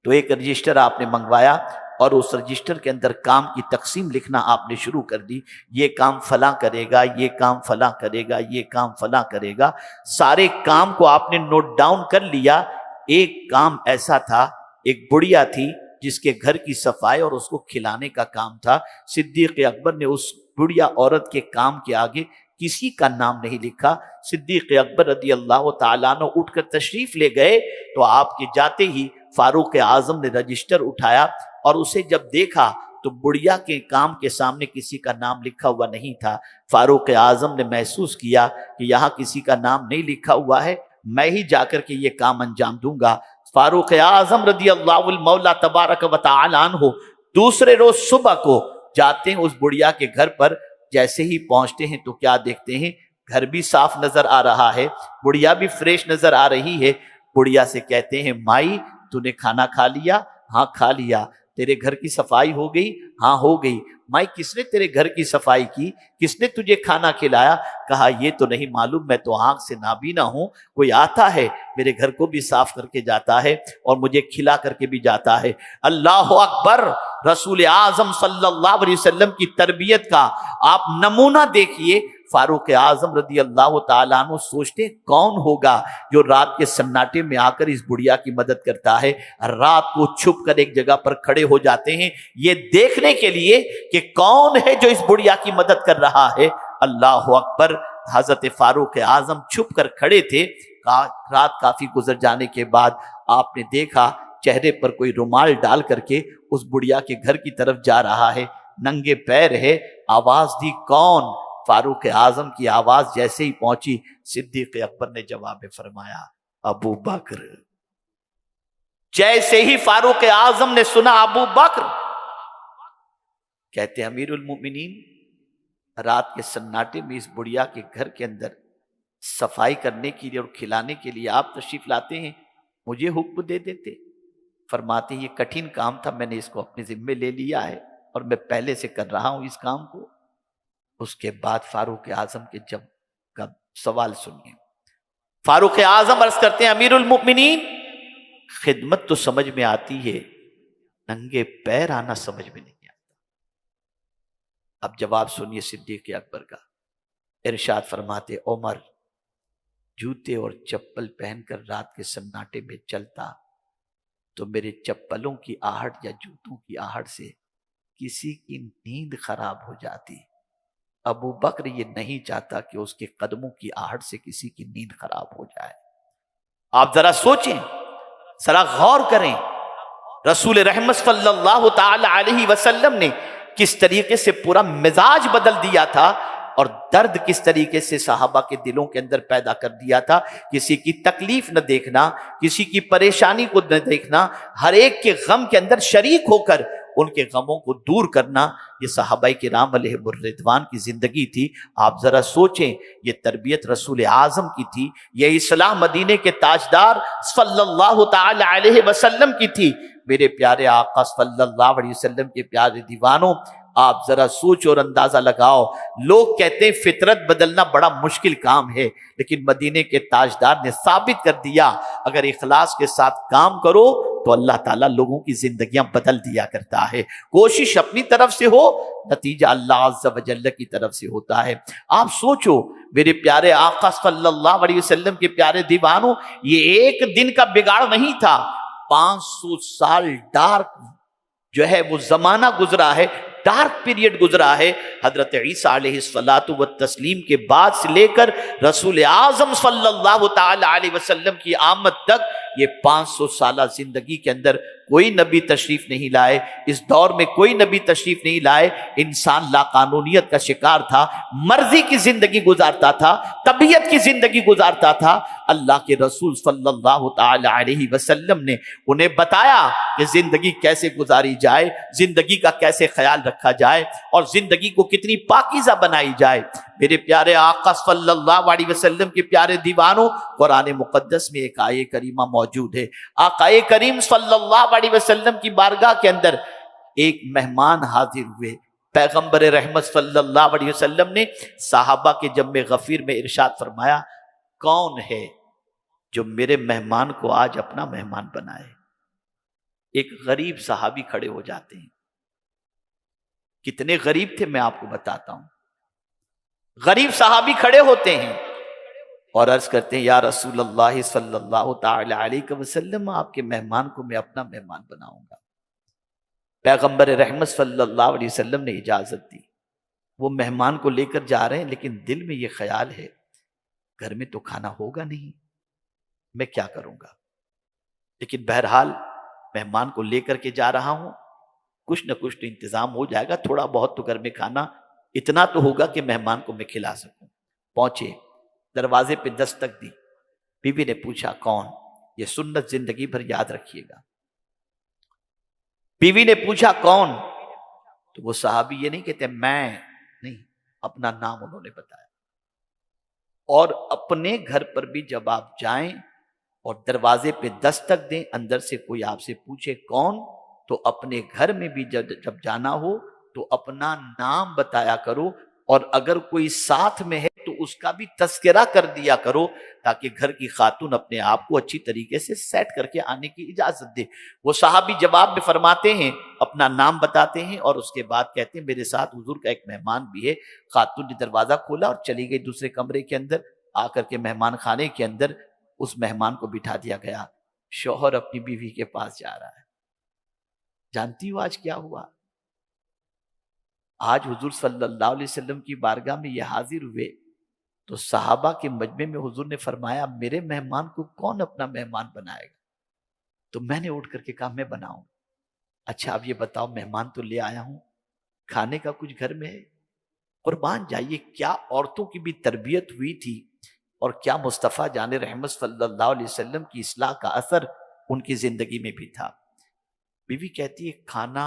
تو ایک رجسٹر آپ نے منگوایا اور اس رجسٹر کے اندر کام کی تقسیم لکھنا آپ نے شروع کر دی۔ یہ کام فلاں کرے گا، یہ کام فلاں کرے گا، یہ کام فلاں کرے گا۔ سارے کام کو آپ نے نوٹ ڈاؤن کر لیا۔ ایک کام ایسا تھا، ایک بڑھیا تھی جس کے گھر کی صفائی اور اس کو کھلانے کا کام تھا۔ صدیق اکبر نے اس بڑھیا عورت کے کام کے آگے کسی کا نام نہیں لکھا۔ صدیق اکبر رضی اللہ تعالیٰ عنہ اٹھ کر تشریف لے گئے تو آپ کے جاتے ہی فاروق اعظم نے رجسٹر اٹھایا اور اسے جب دیکھا تو بڑھیا کے کام کے سامنے کسی کا نام لکھا ہوا نہیں تھا۔ فاروق اعظم نے محسوس کیا کہ یہاں کسی کا نام نہیں لکھا ہوا ہے، میں ہی جا کر کے یہ کام انجام دوں گا۔ فاروق اعظم رضی اللہ المولا تبارک و تعالی عنہ دوسرے روز صبح کو جاتے ہیں اس بڑھیا کے گھر پر۔ جیسے ہی پہنچتے ہیں تو کیا دیکھتے ہیں، گھر بھی صاف نظر آ رہا ہے، بڑھیا بھی فریش نظر آ رہی ہے۔ بڑھیا سے کہتے ہیں مائی تو نے کھانا کھا لیا؟ ہاں کھا لیا۔ تیرے گھر کی صفائی ہو گئی؟ ہاں ہو گئی۔ مائی کس نے تیرے گھر کی صفائی کی؟ کس نے تجھے کھانا کھلایا؟ کہا یہ تو نہیں معلوم، میں تو آنکھ سے نابینا ہوں، کوئی آتا ہے میرے گھر کو بھی صاف کر کے جاتا ہے اور مجھے کھلا کر کے بھی جاتا ہے۔ اللہ اکبر! رسول اعظم صلی اللہ علیہ وسلم کی تربیت کا آپ نمونہ دیکھیے۔ فاروق اعظم رضی اللہ تعالیٰ عنہ سوچتے کون ہوگا جو رات کے سناٹے میں آ کر اس بڑھیا کی مدد کرتا ہے۔ رات کو چھپ کر ایک جگہ پر کھڑے ہو جاتے ہیں یہ دیکھنے کے لیے کہ کون ہے جو اس بڑھیا کی مدد کر رہا ہے۔ اللہ اکبر! حضرت فاروق اعظم چھپ کر کھڑے تھے۔ رات کافی گزر جانے کے بعد آپ نے دیکھا چہرے پر کوئی رومال ڈال کر کے اس بڑھیا کے گھر کی طرف جا رہا ہے، ننگے پیر ہے۔ آواز دی کون؟ فاروق اعظم کی آواز جیسے ہی پہنچی صدیق اکبر نے جواب فرمایا ابو بکر۔ جیسے ہی فاروق اعظم نے سنا ابو بکر، کہتے امیر المؤمنین رات کے سناٹے میں اس بڑھیا کے گھر کے اندر صفائی کرنے کے لیے اور کھلانے کے لیے آپ تشریف لاتے ہیں، مجھے حکم دے دیتے۔ فرماتے ہیں یہ کٹھن کام تھا، میں نے اس کو اپنے ذمے لے لیا ہے اور میں پہلے سے کر رہا ہوں اس کام کو۔ اس کے بعد فاروق اعظم کے جب کا سوال سنیے۔ فاروق اعظم عرض کرتے ہیں امیر المؤمنین خدمت تو سمجھ میں آتی ہے، ننگے پیر آنا سمجھ میں نہیں آتا۔ اب جواب سنیے صدیق اکبر کا۔ ارشاد فرماتے عمر جوتے اور چپل پہن کر رات کے سناٹے میں چلتا تو میرے چپلوں کی آہٹ یا جوتوں کی آہٹ سے کسی کی نیند خراب ہو جاتی۔ ابو بکر یہ نہیں چاہتا کہ اس کے قدموں کی آہٹ سے کسی کی نیند خراب ہو جائے۔ آپ ذرا سوچیں، ذرا غور کریں، رسول رحمت صلی اللہ تعالی علیہ وسلم نے کس طریقے سے پورا مزاج بدل دیا تھا اور درد کس طریقے سے صحابہ کے دلوں کے اندر پیدا کر دیا تھا۔ کسی کی تکلیف نہ دیکھنا، کسی کی پریشانی کو نہ دیکھنا، ہر ایک کے غم کے اندر شریک ہو کر ان کے غموں کو دور کرنا، یہ صحابہ کرام علیہم الرضوان کی زندگی تھی۔ آپ ذرا سوچیں یہ تربیت رسول اعظم کی تھی، یہ اصلاح مدینے کے تاجدار صلی اللہ تعالی علیہ وسلم کی تھی۔ میرے پیارے آقا صلی اللہ علیہ وسلم کے پیارے دیوانوں، آپ ذرا سوچ اور اندازہ لگاؤ۔ لوگ کہتے ہیں فطرت بدلنا بڑا مشکل کام ہے، لیکن مدینے کے تاجدار نے ثابت کر دیا اگر اخلاص کے ساتھ کام کرو تو اللہ تعالیٰ لوگوں کی زندگیاں بدل دیا کرتا ہے۔ کوشش اپنی طرف سے ہو، نتیجہ اللہ عز و جل کی طرف سے ہوتا ہے۔ آپ سوچو میرے پیارے آقا صلی اللہ علیہ وسلم کے پیارے دیوانوں، یہ ایک دن کا بگاڑ نہیں تھا، 500 سال ڈارک جو ہے وہ زمانہ گزرا ہے، ڈارک پیریڈ گزرا ہے۔ حضرت عیسیٰ علیہ الصلاۃ والتسلیم کے بعد سے لے کر رسول اعظم صلی اللہ تعالی علیہ وسلم کی آمد تک یہ 500 سالہ زندگی کے اندر کوئی نبی تشریف نہیں لائے، اس دور میں کوئی نبی تشریف نہیں لائے۔ انسان لاقانونیت کا شکار تھا، مرضی کی زندگی گزارتا تھا، طبیعت کی زندگی گزارتا تھا۔ اللہ کے رسول صلی اللہ تعالی علیہ وسلم نے انہیں بتایا کہ زندگی کیسے گزاری جائے، زندگی کا کیسے خیال رکھا جائے اور زندگی کو کتنی پاکیزہ بنائی جائے۔ میرے پیارے آقا صلی اللہ علیہ وسلم کے پیارے دیوانوں، قرآن مقدس میں ایک آیہ کریمہ موجود ہے۔ آقا کریم صلی اللہ علیہ وسلم کی بارگاہ کے اندر ایک مہمان حاضر ہوئے۔ پیغمبر رحمت صلی اللہ علیہ وسلم نے صحابہ کے جم غفیر میں ارشاد فرمایا کون ہے جو میرے مہمان کو آج اپنا مہمان بنائے؟ ایک غریب صحابی کھڑے ہو جاتے ہیں۔ کتنے غریب تھے میں آپ کو بتاتا ہوں۔ غریب صحابی کھڑے ہوتے ہیں اور عرض کرتے ہیں یا رسول اللہ صلی اللہ تعالی علیہ وسلم، آپ کے مہمان کو میں اپنا مہمان بناؤں گا۔ پیغمبر رحمت صلی اللہ علیہ وسلم نے اجازت دی۔ وہ مہمان کو لے کر جا رہے ہیں لیکن دل میں یہ خیال ہے گھر میں تو کھانا ہوگا نہیں، میں کیا کروں گا؟ لیکن بہرحال مہمان کو لے کر کے جا رہا ہوں، کچھ نہ کچھ تو انتظام ہو جائے گا، تھوڑا بہت تو گھر میں کھانا اتنا تو ہوگا کہ مہمان کو میں کھلا سکوں۔ پہنچے، دروازے پہ دستک دی، بیوی نے پوچھا کون؟ یہ سنت زندگی بھر یاد رکھیے گا۔ بیوی نے پوچھا کون؟ تو وہ صحابی یہ نہیں کہتے میں نہیں، اپنا نام انہوں نے بتایا۔ اور اپنے گھر پر بھی جب آپ جائیں اور دروازے پہ دستک دیں، اندر سے کوئی آپ سے پوچھے کون، تو اپنے گھر میں بھی جب جانا ہو تو اپنا نام بتایا کرو، اور اگر کوئی ساتھ میں ہے تو اس کا بھی تذکرہ کر دیا کرو، تاکہ گھر کی خاتون اپنے آپ کو اچھی طریقے سے سیٹ کر کے آنے کی اجازت دے۔ وہ صحابی جواب میں فرماتے ہیں، اپنا نام بتاتے ہیں اور اس کے بعد کہتے ہیں میرے ساتھ حضور کا ایک مہمان بھی ہے۔ خاتون نے دروازہ کھولا اور چلی گئی دوسرے کمرے کے اندر، آ کر کے مہمان خانے کے اندر اس مہمان کو بٹھا دیا گیا۔ شوہر اپنی بیوی کے پاس جا رہا ہے۔ جانتی ہو آج کیا ہوا؟ آج حضور صلی اللہ علیہ وسلم کی بارگاہ میں یہ حاضر ہوئے تو صحابہ کے مجمع میں حضور نے فرمایا میرے مہمان کو کون اپنا مہمان بنائے گا؟ تو میں نے اٹھ کر کے کہا میں بناؤں۔ اچھا اب یہ بتاؤ، مہمان تو لے آیا ہوں، کھانے کا کچھ گھر میں ہے؟ قربان جائیے کیا عورتوں کی بھی تربیت ہوئی تھی، اور کیا مصطفیٰ جان رحمت صلی اللہ علیہ وسلم کی اصلاح کا اثر ان کی زندگی میں بھی تھا۔ بیوی کہتی ہے کھانا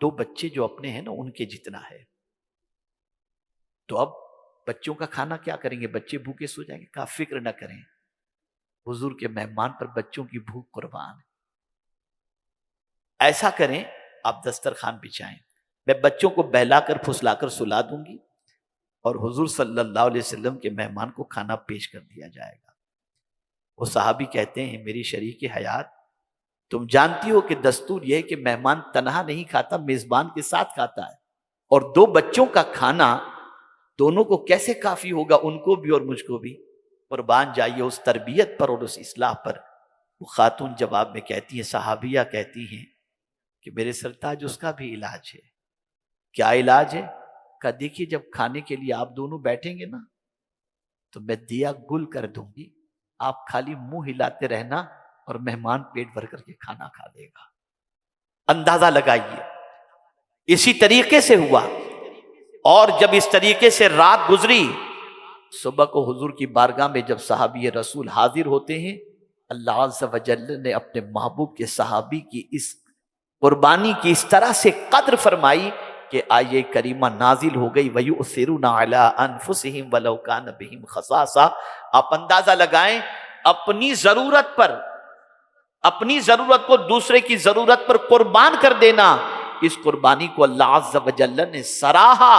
دو بچے جو اپنے ہیں نا ان کے جتنا ہے، تو اب بچوں کا کھانا کیا کریں گے؟ بچے بھوکے سو جائیں گے۔ کہا فکر نہ کریں، حضور کے مہمان پر بچوں کی بھوک قربان ہے۔ ایسا کریں آپ دسترخوان بچھائیں، میں بچوں کو بہلا کر پھسلا کر سلا دوں گی، اور حضور صلی اللہ علیہ وسلم کے مہمان کو کھانا پیش کر دیا جائے گا۔ وہ صحابی کہتے ہیں میری شریک حیات، تم جانتی ہو کہ دستور یہ ہے کہ مہمان تنہا نہیں کھاتا، میزبان کے ساتھ کھاتا ہے، اور دو بچوں کا کھانا دونوں کو کیسے کافی ہوگا، ان کو بھی اور مجھ کو بھی۔ قربان جائیے اس تربیت پر اور اس اصلاح پر۔ وہ خاتون جواب میں کہتی ہیں، صحابیہ کہتی ہیں کہ میرے سرتاج اس کا بھی علاج ہے۔ کیا علاج ہے؟ کہا دیکھیے جب کھانے کے لیے آپ دونوں بیٹھیں گے نا تو میں دیا گل کر دوں گی، آپ خالی منہ ہلاتے رہنا اور مہمان پیٹ بھر کر کے کھانا کھا لے گا۔ اندازہ لگائیے اسی طریقے سے ہوا، اور جب اس طریقے سے رات گزری، صبح کو حضور کی بارگاہ میں جب صحابی رسول حاضر ہوتے ہیں، اللہ عز و جل نے اپنے محبوب کے صحابی کی اس قربانی کی اس طرح سے قدر فرمائی کہ آیہ کریمہ نازل ہو گئی وَيُؤْثِرُونَ عَلَىٰ أَنفُسِهِمْ وَلَوْ كَانَ بِهِمْ خَصَاصَةٌ۔ آپ اندازہ لگائیں اپنی ضرورت کو دوسرے کی ضرورت پر قربان کر دینا، اس قربانی کو اللہ عز و جل نے سراہا۔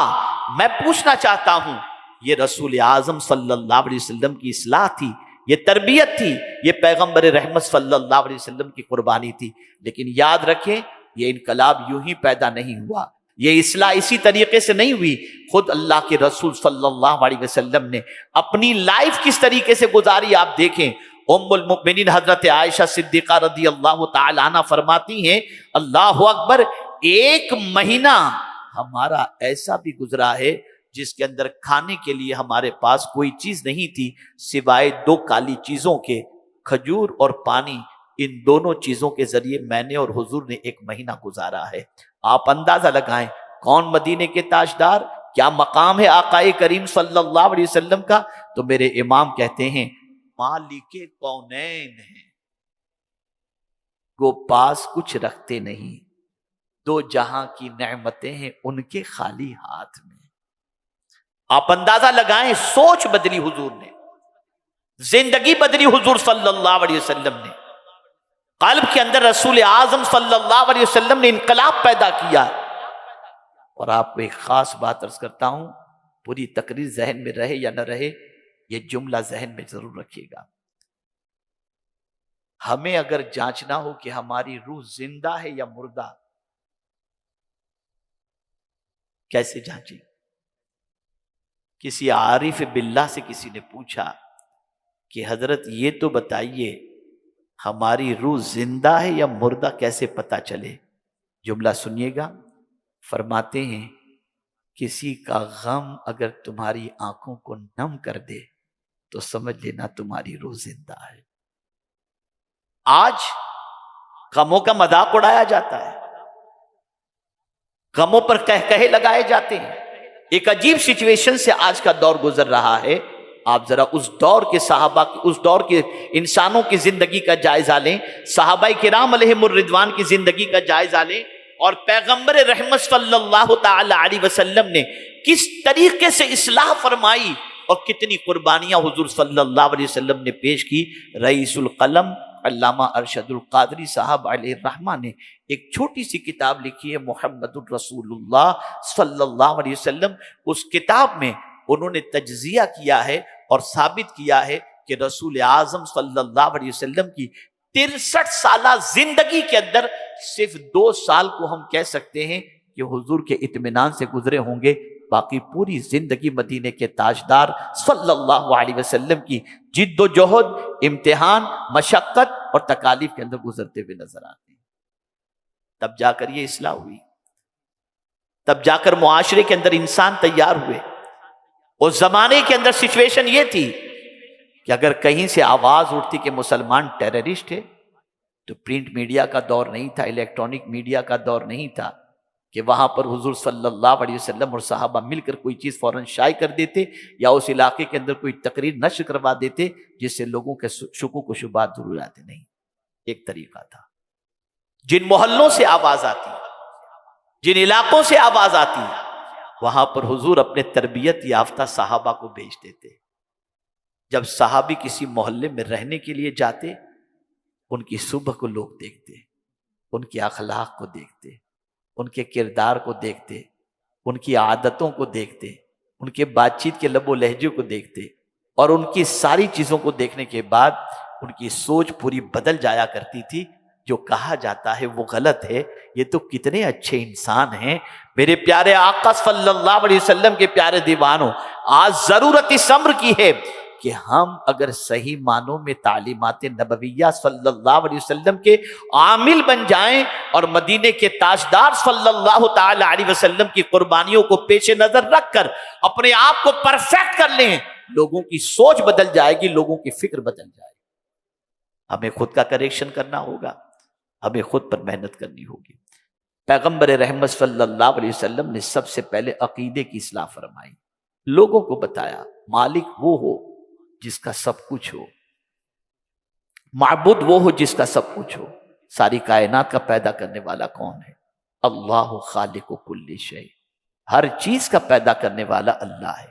میں پوچھنا چاہتا ہوں، یہ رسول اعظم صلی اللہ علیہ وسلم کی اصلاح تھی، یہ تربیت تھی، یہ پیغمبر رحمت صلی اللہ علیہ وسلم کی قربانی تھی۔ لیکن یاد رکھیں یہ انقلاب یوں ہی پیدا نہیں ہوا، یہ اصلاح اسی طریقے سے نہیں ہوئی۔ خود اللہ کے رسول صلی اللہ علیہ وسلم نے اپنی لائف کس طریقے سے گزاری آپ دیکھیں۔ ام المؤمنین حضرت عائشہ صدیقہ رضی اللہ تعالی عنہ فرماتی ہیں، اللہ اکبر، ایک مہینہ ہمارا ایسا بھی گزرا ہے جس کے اندر کھانے کے لیے ہمارے پاس کوئی چیز نہیں تھی سوائے دو کالی چیزوں کے، کھجور اور پانی۔ ان دونوں چیزوں کے ذریعے میں نے اور حضور نے ایک مہینہ گزارا ہے۔ آپ اندازہ لگائیں کون مدینے کے تاجدار، کیا مقام ہے آقائے کریم صلی اللہ علیہ وسلم کا۔ تو میرے امام کہتے ہیں مالک کونین ہیں، وہ پاس کچھ رکھتے نہیں، دو جہاں کی نعمتیں ہیں ان کے خالی ہاتھ میں۔ آپ اندازہ لگائیں، سوچ بدلی حضور نے، زندگی بدلی حضور صلی اللہ علیہ وسلم نے، قلب کے اندر رسول اعظم صلی اللہ علیہ وسلم نے انقلاب پیدا کیا۔ اور آپ کو ایک خاص بات عرض کرتا ہوں، پوری تقریر ذہن میں رہے یا نہ رہے، یہ جملہ ذہن میں ضرور رکھیے گا۔ ہمیں اگر جانچنا ہو کہ ہماری روح زندہ ہے یا مردہ، کیسے جانچیں؟ کسی عارف باللہ سے کسی نے پوچھا کہ حضرت یہ تو بتائیے ہماری روح زندہ ہے یا مردہ کیسے پتہ چلے؟ جملہ سنیے گا، فرماتے ہیں کسی کا غم اگر تمہاری آنکھوں کو نم کر دے تو سمجھ لینا تمہاری روح زندہ ہے۔ آج غموں کا مذاق اڑایا جاتا ہے، غموں پر کہے لگائے جاتے ہیں۔ ایک عجیب سچویشن سے آج کا دور گزر رہا ہے۔ آپ ذرا اس دور کے صحابہ اس دور کے انسانوں کی زندگی کا جائزہ لیں، صحابہ کرام علیہم الرضوان کی زندگی کا جائزہ لیں، اور پیغمبر رحمت صلی اللہ تعالی علیہ وسلم نے کس طریقے سے اصلاح فرمائی اور کتنی قربانیاں حضور صلی اللہ علیہ وسلم نے پیش کی۔ رئیس القلم علامہ ارشد القادری صاحب علیہ الرحمہ نے ایک چھوٹی سی کتاب لکھی ہے محمد الرسول اللہ صلی اللہ علیہ وسلم. اس کتاب میں انہوں نے تجزیہ کیا ہے اور ثابت کیا ہے کہ رسول اعظم صلی اللہ علیہ وسلم کی 63 سالہ زندگی کے اندر صرف 2 سال کو ہم کہہ سکتے ہیں کہ حضور کے اطمینان سے گزرے ہوں گے، باقی پوری زندگی مدینے کے تاجدار صلی اللہ علیہ وسلم کی جد و جہد، امتحان، مشقت اور تکالیف کے اندر گزرتے ہوئے نظر آتے ہیں. تب جا کر یہ اصلاح ہوئی، تب جا کر معاشرے کے اندر انسان تیار ہوئے. اس زمانے کے اندر سچویشن یہ تھی کہ اگر کہیں سے آواز اٹھتی کہ مسلمان ٹیررسٹ ہے تو پرنٹ میڈیا کا دور نہیں تھا، الیکٹرانک میڈیا کا دور نہیں تھا کہ وہاں پر حضور صلی اللہ علیہ وسلم اور صحابہ مل کر کوئی چیز فوراً شائع کر دیتے یا اس علاقے کے اندر کوئی تقریر نشر کروا دیتے جس سے لوگوں کے شکوک و شبہات ضرور آتے. نہیں، ایک طریقہ تھا. جن محلوں سے آواز آتی، جن علاقوں سے آواز آتی، وہاں پر حضور اپنے تربیت یافتہ صحابہ کو بھیج دیتے. جب صحابی کسی محلے میں رہنے کے لیے جاتے، ان کی صبح کو لوگ دیکھتے، ان کے اخلاق کو دیکھتے، ان کے کردار کو دیکھتے، ان کی عادتوں کو دیکھتے، ان کے بات چیت کے لب و لہجے کو دیکھتے، اور ان کی ساری چیزوں کو دیکھنے کے بعد ان کی سوچ پوری بدل جایا کرتی تھی. جو کہا جاتا ہے وہ غلط ہے، یہ تو کتنے اچھے انسان ہیں. میرے پیارے آقا صلی اللہ علیہ وسلم کے پیارے دیوانوں، آج ضرورت اس امر کی ہے کہ ہم اگر صحیح معنوں میں تعلیمات نبویہ صلی اللہ علیہ وسلم کے عامل بن جائیں اور مدینے کے تاجدار صلی اللہ تعالی علیہ وسلم کی قربانیوں کو پیش نظر رکھ کر اپنے آپ کو پرفیکٹ کر لیں، لوگوں کی سوچ بدل جائے گی، لوگوں کی فکر بدل جائے گی. ہمیں خود کا کریکشن کرنا ہوگا، ہمیں خود پر محنت کرنی ہوگی. پیغمبر رحمت صلی اللہ علیہ وسلم نے سب سے پہلے عقیدے کی اصلاح فرمائی، لوگوں کو بتایا مالک وہ ہو جس کا سب کچھ ہو، معبود وہ ہو جس کا سب کچھ ہو. ساری کائنات کا پیدا کرنے والا کون ہے؟ اللہ خالق کل شیء، ہر چیز کا پیدا کرنے والا اللہ ہے.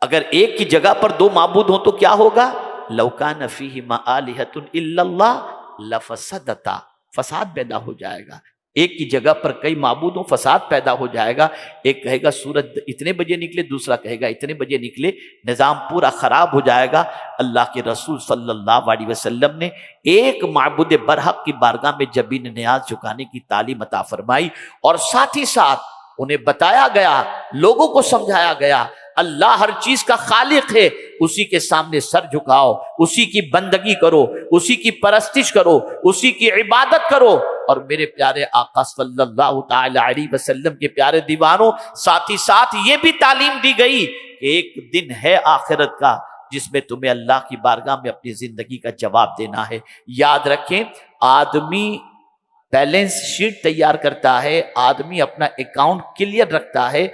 اگر ایک کی جگہ پر 2 معبود ہوں تو کیا ہوگا؟ لو کان فیہما آلہۃ الا اللہ لفسدتا، فساد پیدا ہو جائے گا. ایک کی جگہ پر کئی معبود ہوں، فساد پیدا ہو جائے گا. ایک کہے گا سورج اتنے بجے نکلے، دوسرا کہے گا اتنے بجے نکلے، نظام پورا خراب ہو جائے گا. اللہ کے رسول صلی اللہ علیہ وسلم نے ایک معبود برحق کی بارگاہ میں جبین نیاز جھکانے کی تعلیم عطا فرمائی، اور ساتھ ہی ساتھ انہیں بتایا گیا، لوگوں کو سمجھایا گیا اللہ ہر چیز کا خالق ہے، اسی کے سامنے سر جھکاؤ، اسی کی بندگی کرو، اسی کی پرستش کرو، اسی کی عبادت کرو. اور میرے پیارے آقا صلی اللہ تعالی علیہ وسلم کے پیارے دیوانوں، ساتھ ہی ساتھ یہ بھی تعلیم دی گئی کہ ایک دن ہے آخرت کا جس میں تمہیں اللہ کی بارگاہ میں اپنی زندگی کا جواب دینا ہے. یاد رکھیں، آدمی بیلنس شیٹ تیار کرتا ہے، آدمی اپنا اکاؤنٹ کلیئر رکھتا ہے،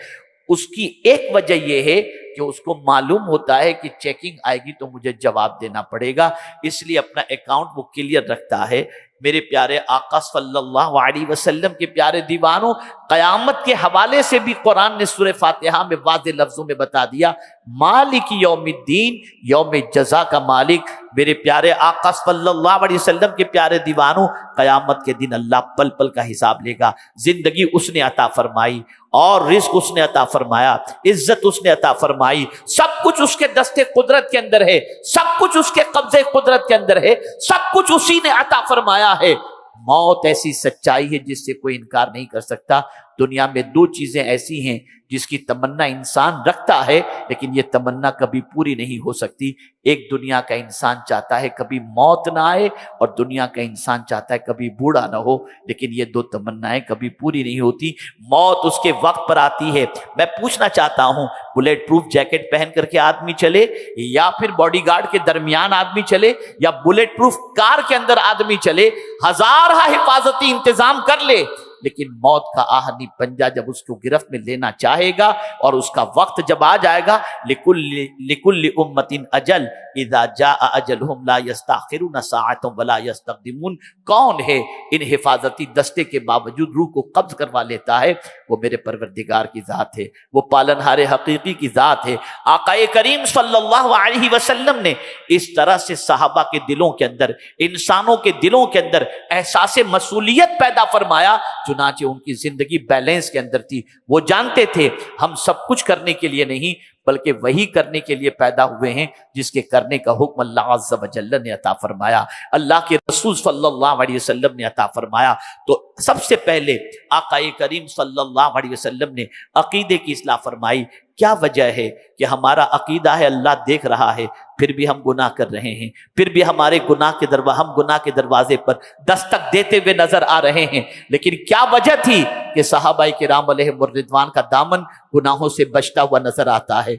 اس کی ایک وجہ یہ ہے کہ اس کو معلوم ہوتا ہے کہ چیکنگ آئے گی تو مجھے جواب دینا پڑے گا، اس لیے اپنا اکاؤنٹ وہ کلیئر رکھتا ہے. میرے پیارے آقا صلی اللہ علیہ وسلم کے پیارے دیوانوں، قیامت کے حوالے سے بھی قرآن نے سورہ فاتحہ میں واضح لفظوں میں بتا دیا، مالک یوم الدین، یوم جزا کا مالک. میرے پیارے آقا صلی اللہ علیہ وسلم کے پیارے دیوانوں، قیامت کے دن اللہ پل پل کا حساب لے گا. زندگی اس نے عطا فرمائی اور رزق اس نے عطا فرمایا، عزت اس نے عطا فرمائی، سب کچھ اس کے دستے قدرت کے اندر ہے، سب کچھ اس کے قبضے قدرت کے اندر ہے، سب کچھ اسی نے عطا فرمایا ہے. موت ایسی سچائی ہے جس سے کوئی انکار نہیں کر سکتا. دنیا میں 2 چیزیں ایسی ہیں جس کی تمنا انسان رکھتا ہے لیکن یہ تمنا کبھی پوری نہیں ہو سکتی. ایک دنیا کا انسان چاہتا ہے کبھی موت نہ آئے، اور دنیا کا انسان چاہتا ہے کبھی بوڑھا نہ ہو، لیکن یہ 2 تمنائیں کبھی پوری نہیں ہوتی. موت اس کے وقت پر آتی ہے. میں پوچھنا چاہتا ہوں، بلیٹ پروف جیکٹ پہن کر کے آدمی چلے، یا پھر باڈی گارڈ کے درمیان آدمی چلے، یا بلیٹ پروف کار کے اندر آدمی چلے، ہزارہ حفاظتی انتظام کر لے، لیکن موت کا آہنی پنجہ جب اس کو گرفت میں لینا چاہے گا اور اس کا وقت جب آ جائے گا، لکل امت اجل اذا جاء اجلہم لا یستاخرون ساعۃ ولا یستقدمون۔ کون ہے ان حفاظتی دستے کے باوجود روح کو قبض کروا لیتا ہے؟ وہ میرے پروردگار کی ذات ہے، وہ پالنہار حقیقی کی ذات ہے۔ آقا کریم صلی اللہ علیہ وسلم نے اس طرح سے صحابہ کے دلوں کے اندر، انسانوں کے دلوں کے اندر احساس مسئولیت پیدا فرمایا، چنانچہ ان کی زندگی بیلنس کے اندر تھی۔ وہ جانتے تھے ہم سب کچھ کرنے کے لیے نہیں بلکہ وہی کرنے کے لیے پیدا ہوئے ہیں جس کے کرنے کا حکم اللہ عز و جل نے عطا فرمایا، اللہ کے رسول صلی اللہ علیہ وسلم نے عطا فرمایا۔ تو سب سے پہلے آقا کریم صلی اللہ علیہ وسلم نے عقیدے کی اصلاح فرمائی۔ کیا وجہ ہے کہ ہمارا عقیدہ ہے اللہ دیکھ رہا ہے پھر بھی ہم گناہ کر رہے ہیں، پھر بھی ہمارے ہم گناہ کے دروازے پر دستک دیتے ہوئے نظر آ رہے ہیں۔ لیکن کیا وجہ تھی کہ صحابہ کرام علیہم الرضوان کا دامن گناہوں سے بچتا ہوا نظر آتا ہے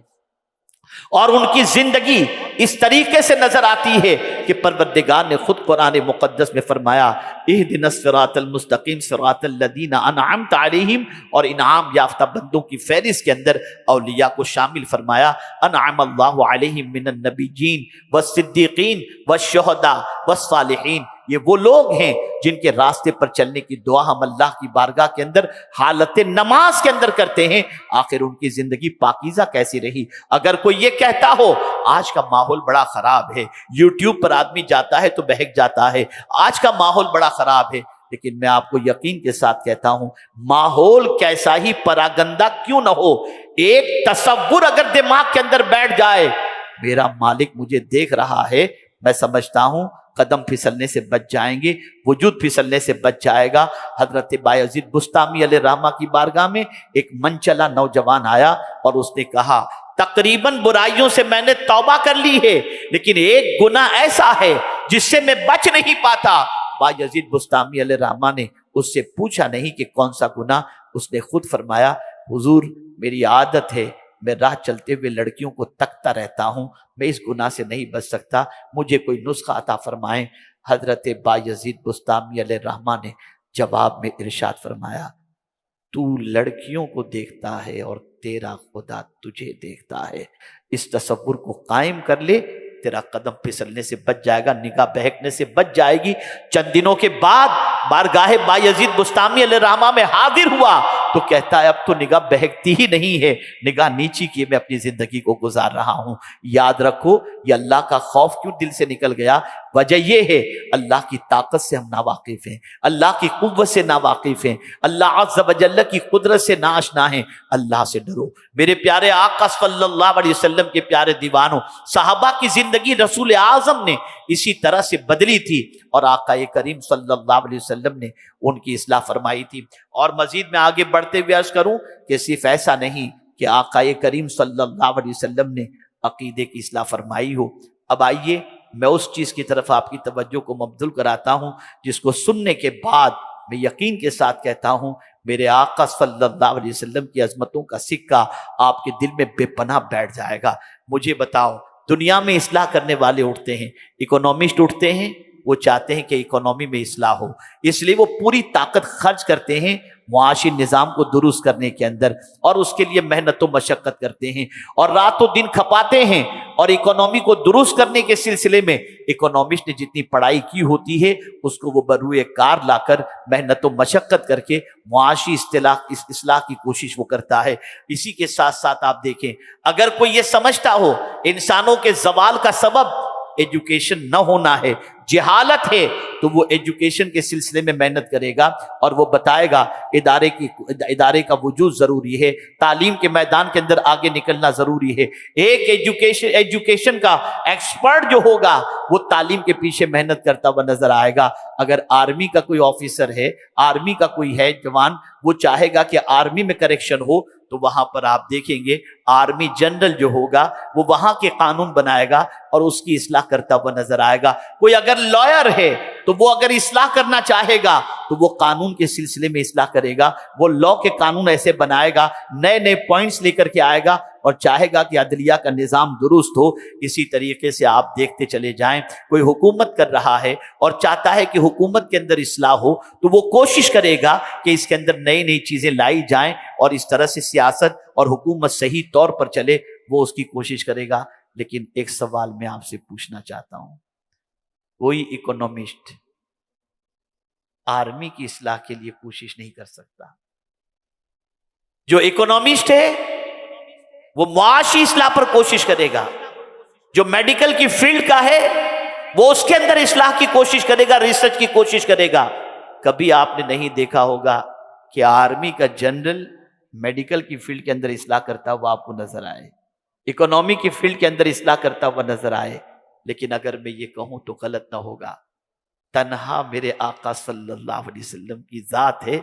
اور ان کی زندگی اس طریقے سے نظر آتی ہے کہ پروردگار نے خود قرآن مقدس میں فرمایا اہدنا الصراط المستقیم صراط الذین انعمت علیہم، اور انعام یافتہ بندوں کی فہرست کے اندر اولیاء کو شامل فرمایا۔ انعم اللہ علیہم من النبیین والصدیقین والشہداء والصالحین، یہ وہ لوگ ہیں جن کے راستے پر چلنے کی دعا ہم اللہ کی بارگاہ کے اندر حالت نماز کے اندر کرتے ہیں۔ آخر ان کی زندگی پاکیزہ کیسی رہی؟ اگر کوئی یہ کہتا ہو آج کا ماحول بڑا خراب ہے، یوٹیوب پر آدمی جاتا ہے تو بہک جاتا ہے، آج کا ماحول بڑا خراب ہے، لیکن میں آپ کو یقین کے ساتھ کہتا ہوں ماحول کیسا ہی پراگندہ کیوں نہ ہو، ایک تصور اگر دماغ کے اندر بیٹھ جائے میرا مالک مجھے دیکھ رہا ہے، میں سمجھتا ہوں قدم پھسلنے سے بچ جائیں گے، وجود پھسلنے سے بچ جائے گا۔ حضرت بایزید بستامی علیہ رحمہ کی بارگاہ میں ایک منچلا نوجوان آیا اور اس نے کہا تقریباً برائیوں سے میں نے توبہ کر لی ہے لیکن ایک گناہ ایسا ہے جس سے میں بچ نہیں پاتا۔ بایزید بستامی علیہ رحمہ نے اس سے پوچھا نہیں کہ کون سا گناہ، اس نے خود فرمایا حضور میری عادت ہے میں راہ چلتے ہوئے لڑکیوں کو تکتا رہتا ہوں، میں اس گناہ سے نہیں بچ سکتا، مجھے کوئی نسخہ عطا فرمائیں۔ حضرت بایزید بستامی علیہ رحمہ نے جواب میں ارشاد فرمایا تو لڑکیوں کو دیکھتا ہے اور تیرا خدا تجھے دیکھتا ہے، اس تصور کو قائم کر لے، تیرا قدم پھسلنے سے بچ جائے گا، نگاہ بہکنے سے بچ جائے گی۔ چند دنوں کے بعد بارگاہ بایزید بستامی علیہ رحمہ میں حاضر ہوا تو کہتا ہے اب تو نگاہ بہکتی ہی نہیں ہے، نگاہ نیچی کیے میں اپنی زندگی کو گزار رہا ہوں۔ یاد رکھو یہ اللہ کا خوف کیوں دل سے نکل گیا؟ وجہ یہ ہے اللہ کی طاقت سے ہم ناواقف ہیں، اللہ کی قوت سے ناواقف ہیں، اللہ عز و جل کی قدرت سے ناآشنا ہیں۔ اللہ سے ڈرو۔ میرے پیارے آقا صلی اللہ علیہ وسلم کے پیارے دیوانوں، صحابہ کی زندگی رسول اعظم نے اسی طرح سے بدلی تھی اور آقا کریم صلی اللہ علیہ وسلم نے ان کی اصلاح فرمائی تھی۔ اور مزید میں آگے بڑھتے ہوئے عرض کروں کہ صرف ایسا نہیں کہ آقا کریم صلی اللہ علیہ وسلم نے عقیدے کی اصلاح فرمائی ہو۔ اب آئیے میں اس چیز کی طرف آپ کی توجہ کو مبذول کراتا ہوں جس کو سننے کے بعد میں یقین کے ساتھ کہتا ہوں میرے آقا صلی اللہ علیہ وسلم کی عظمتوں کا سکہ آپ کے دل میں بے پناہ بیٹھ جائے گا۔ مجھے بتاؤ دنیا میں اصلاح کرنے والے اٹھتے ہیں، اکونومسٹ اٹھتے ہیں، وہ چاہتے ہیں کہ اکانومی میں اصلاح ہو، اس لیے وہ پوری طاقت خرچ کرتے ہیں معاشی نظام کو درست کرنے کے اندر، اور اس کے لیے محنت و مشقت کرتے ہیں اور رات و دن کھپاتے ہیں، اور اکانومی کو درست کرنے کے سلسلے میں اکانومسٹ نے جتنی پڑھائی کی ہوتی ہے اس کو وہ بروئے کار لا کر محنت و مشقت کر کے معاشی اصلاح کی کوشش وہ کرتا ہے۔ اسی کے ساتھ ساتھ آپ دیکھیں اگر کوئی یہ سمجھتا ہو انسانوں کے زوال کا سبب ایجوکیشن نہ ہونا ہے، جہالت ہے، تو وہ ایجوکیشن کے سلسلے میں محنت کرے گا اور وہ بتائے گا ادارے کا وجود ضروری ہے، تعلیم کے میدان کے اندر آگے نکلنا ضروری ہے۔ ایک ایجوکیشن کا ایکسپرٹ جو ہوگا وہ تعلیم کے پیچھے محنت کرتا ہوا نظر آئے گا۔ اگر آرمی کا کوئی آفیسر ہے، آرمی کا کوئی ہے جوان، وہ چاہے گا کہ آرمی میں کریکشن ہو تو وہاں پر آپ دیکھیں گے آرمی جنرل جو ہوگا وہ وہاں کے قانون بنائے گا اور اس کی اصلاح کرتا ہوا نظر آئے گا. کوئی اگر لائر ہے تو وہ اگر اصلاح کرنا چاہے گا تو وہ قانون کے سلسلے میں اصلاح کرے گا. وہ لا کے قانون ایسے بنائے گا, نئے نئے پوائنٹس لے کر کے آئے گا اور چاہے گا کہ عدلیہ کا نظام درست ہو. اسی طریقے سے آپ دیکھتے چلے جائیں, کوئی حکومت کر رہا ہے اور چاہتا ہے کہ حکومت کے اندر اصلاح ہو تو وہ کوشش کرے گا کہ اس کے اندر نئی نئی چیزیں لائی جائیں اور اس طرح سے سیاست اور حکومت صحیح طور پر چلے, وہ اس کی کوشش کرے گا. لیکن ایک سوال میں آپ سے پوچھنا چاہتا ہوں, کوئی اکنامسٹ آرمی کی اصلاح کے لیے کوشش نہیں کر سکتا. جو اکنامسٹ ہے وہ معاشی اصلاح پر کوشش کرے گا, جو میڈیکل کی فیلڈ کا ہے وہ اس کے اندر اصلاح کی کوشش کرے گا, ریسرچ کی کوشش کرے گا. کبھی آپ نے نہیں دیکھا ہوگا کہ آرمی کا جنرل میڈیکل کی فیلڈ کے اندر اصلاح کرتا ہوا آپ کو نظر آئے, اکنامی کی فیلڈ کے اندر اصلاح کرتا ہوا نظر آئے. لیکن اگر میں یہ کہوں تو غلط نہ ہوگا, تنہا میرے آقا صلی اللہ علیہ وسلم کی ذات ہے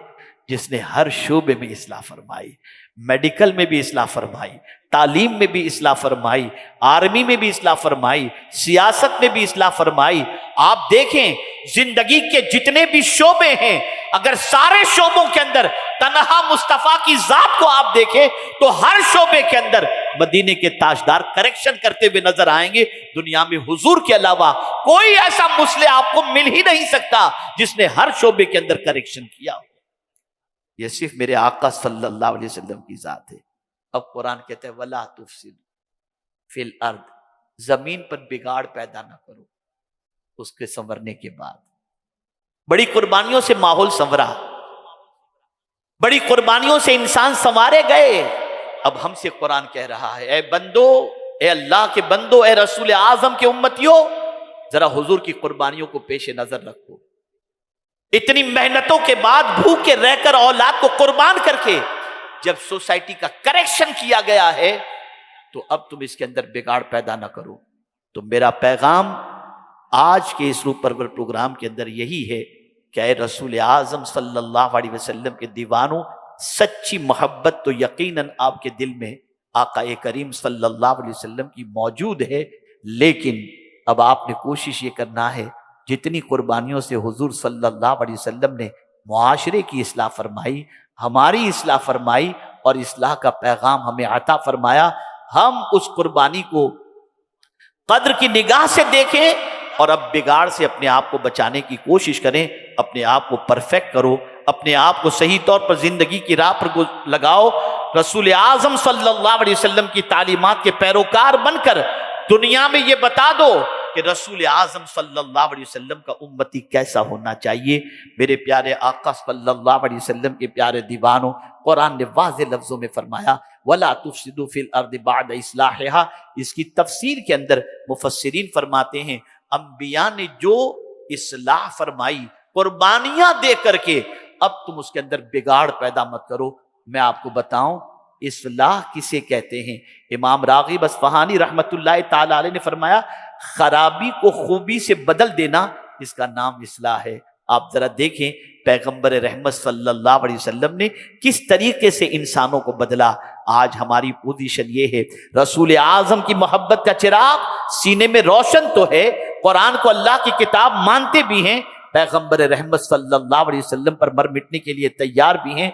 جس نے ہر شعبے میں اصلاح فرمائی. میڈیکل میں بھی اصلاح فرمائی, تعلیم میں بھی اصلاح فرمائی, آرمی میں بھی اصلاح فرمائی, سیاست میں بھی اصلاح فرمائی. آپ دیکھیں زندگی کے جتنے بھی شعبے ہیں, اگر سارے شعبوں کے اندر تنہا مصطفیٰ کی ذات کو آپ دیکھیں تو ہر شعبے کے اندر مدینے کے تاجدار کریکشن کرتے ہوئے نظر آئیں گے. دنیا میں حضور کے علاوہ کوئی ایسا مصلح آپ کو مل ہی نہیں سکتا جس نے ہر شعبے کے اندر کریکشن کیا. یہ صرف میرے آقا صلی اللہ علیہ وسلم کی ذات ہے. اب قرآن کہتا ہے وَلَا تُفْسِدُوا فِي الْأَرْضِ, زمین پر بگاڑ پیدا نہ کرو. اس کے سنورنے کے بعد بڑی قربانیوں سے ماحول سنورا, بڑی قربانیوں سے انسان سنوارے گئے. اب ہم سے قرآن کہہ رہا ہے اے بندو, اے اللہ کے بندو, اے رسول اعظم کے امتیوں, ذرا حضور کی قربانیوں کو پیش نظر رکھو. اتنی محنتوں کے بعد بھوکے رہ کر اولاد کو قربان کر کے جب سوسائٹی کا کریکشن کیا گیا ہے تو اب تم اس کے اندر بگاڑ پیدا نہ کرو. تو میرا پیغام آج کے اس روح پرور پروگرام کے اندر یہی ہے کہ اے رسول اعظم صلی اللہ علیہ وسلم کے دیوانوں, سچی محبت تو یقیناً آپ کے دل میں آقا کریم صلی اللہ علیہ وسلم کی موجود ہے. لیکن اب آپ نے کوشش یہ کرنا ہے, جتنی قربانیوں سے حضور صلی اللہ علیہ وسلم نے معاشرے کی اصلاح فرمائی, ہماری اصلاح فرمائی اور اصلاح کا پیغام ہمیں عطا فرمایا, ہم اس قربانی کو قدر کی نگاہ سے دیکھیں اور اب بگاڑ سے اپنے آپ کو بچانے کی کوشش کریں. اپنے آپ کو پرفیکٹ کرو, اپنے آپ کو صحیح طور پر زندگی کی راہ پر لگاؤ. رسول اعظم صلی اللہ علیہ وسلم کی تعلیمات کے پیروکار بن کر دنیا میں یہ بتا دو کہ رسول اعظم صلی اللہ علیہ وسلم کا امتی کیسا ہونا چاہیے. میرے پیارے آقا صلی اللہ علیہ وسلم کے پیارے دیوانوں, قرآن نے واضح لفظوں میں فرمایا وَلَا تُفْسِدُوا فِي الْأَرْضِ بَعْدَ إِصْلَاحِهَا. اس کی تفسیر کے اندر مفسرین فرماتے ہیں انبیاء نے جو اصلاح فرمائی قربانیاں دے کر کے, اب تم اس کے اندر بگاڑ پیدا مت کرو. میں آپ کو بتاؤں اصلاح کسے کہتے ہیں. امام راغب اصفہانی رحمت اللہ تعالی علیہ نے فرمایا خرابی کو خوبی سے بدل دینا, اس کا نام اصلاح ہے. آپ ذرا دیکھیں پیغمبر رحمت صلی اللہ علیہ وسلم نے کس طریقے سے انسانوں کو بدلا. آج ہماری پوزیشن یہ ہے, رسول اعظم کی محبت کا چراغ سینے میں روشن تو ہے, قرآن کو اللہ کی کتاب مانتے بھی ہیں, پیغمبر رحمت صلی اللہ علیہ وسلم پر مر مٹنے کے لیے تیار بھی ہیں,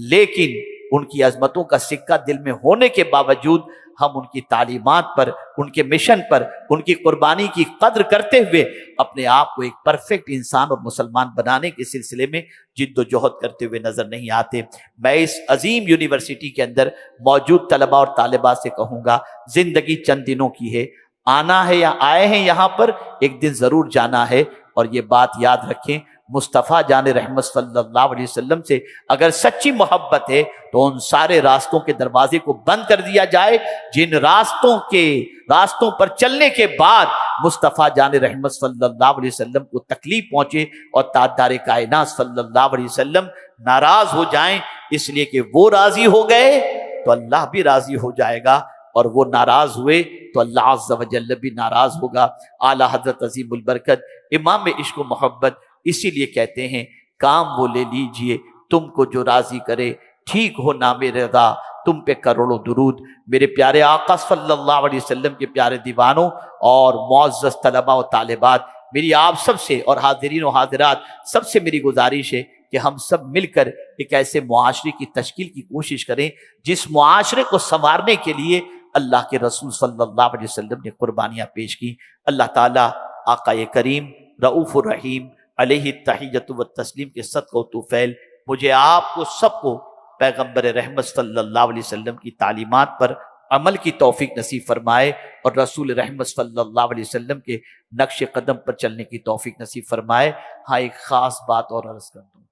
لیکن ان کی عظمتوں کا سکہ دل میں ہونے کے باوجود ہم ان کی تعلیمات پر, ان کے مشن پر, ان کی قربانی کی قدر کرتے ہوئے اپنے آپ کو ایک پرفیکٹ انسان اور مسلمان بنانے کے سلسلے میں جد و جہد کرتے ہوئے نظر نہیں آتے. میں اس عظیم یونیورسٹی کے اندر موجود طلباء اور طالبات سے کہوں گا زندگی چند دنوں کی ہے, آنا ہے یا آئے ہیں یہاں پر, ایک دن ضرور جانا ہے. اور یہ بات یاد رکھیں مصطفیٰ جان رحمت صلی اللہ علیہ وسلم سے اگر سچی محبت ہے تو ان سارے راستوں کے دروازے کو بند کر دیا جائے جن راستوں پر چلنے کے بعد مصطفیٰ جان رحمت صلی اللہ علیہ وسلم کو تکلیف پہنچے اور تاجدار کائنات صلی اللہ علیہ وسلم ناراض ہو جائیں, اس لیے کہ وہ راضی ہو گئے تو اللہ بھی راضی ہو جائے گا, اور وہ ناراض ہوئے تو اللہ عز و جل بھی ناراض ہوگا. اعلیٰ حضرت عظیم البرکت امام عشق و محبت اسی لیے کہتے ہیں کام وہ لے لیجئے تم کو جو راضی کرے, ٹھیک ہو نام رضا تم پہ کروڑوں درود۔ میرے پیارے آقا صلی اللہ علیہ وسلم کے پیارے دیوانوں اور معزز طلباء و طالبات، میری آپ سب سے اور حاضرین و حاضرات سب سے میری گزارش ہے کہ ہم سب مل کر ایک ایسے معاشرے کی تشکیل کی کوشش کریں جس معاشرے کو سنوارنے کے لیے اللہ کے رسول صلی اللہ علیہ وسلم نے قربانیاں پیش کی۔ اللہ تعالیٰ آقا کریم رؤوف الرحیم علیہ التحیۃ والتسلیم کے صدقہ و طفیل مجھے آپ کو سب کو پیغمبر رحمت صلی اللہ علیہ وسلم کی تعلیمات پر عمل کی توفیق نصیب فرمائے، اور رسول رحمت صلی اللہ علیہ وسلم کے نقش قدم پر چلنے کی توفیق نصیب فرمائے۔ ہاں ایک خاص بات اور عرض کر دوں،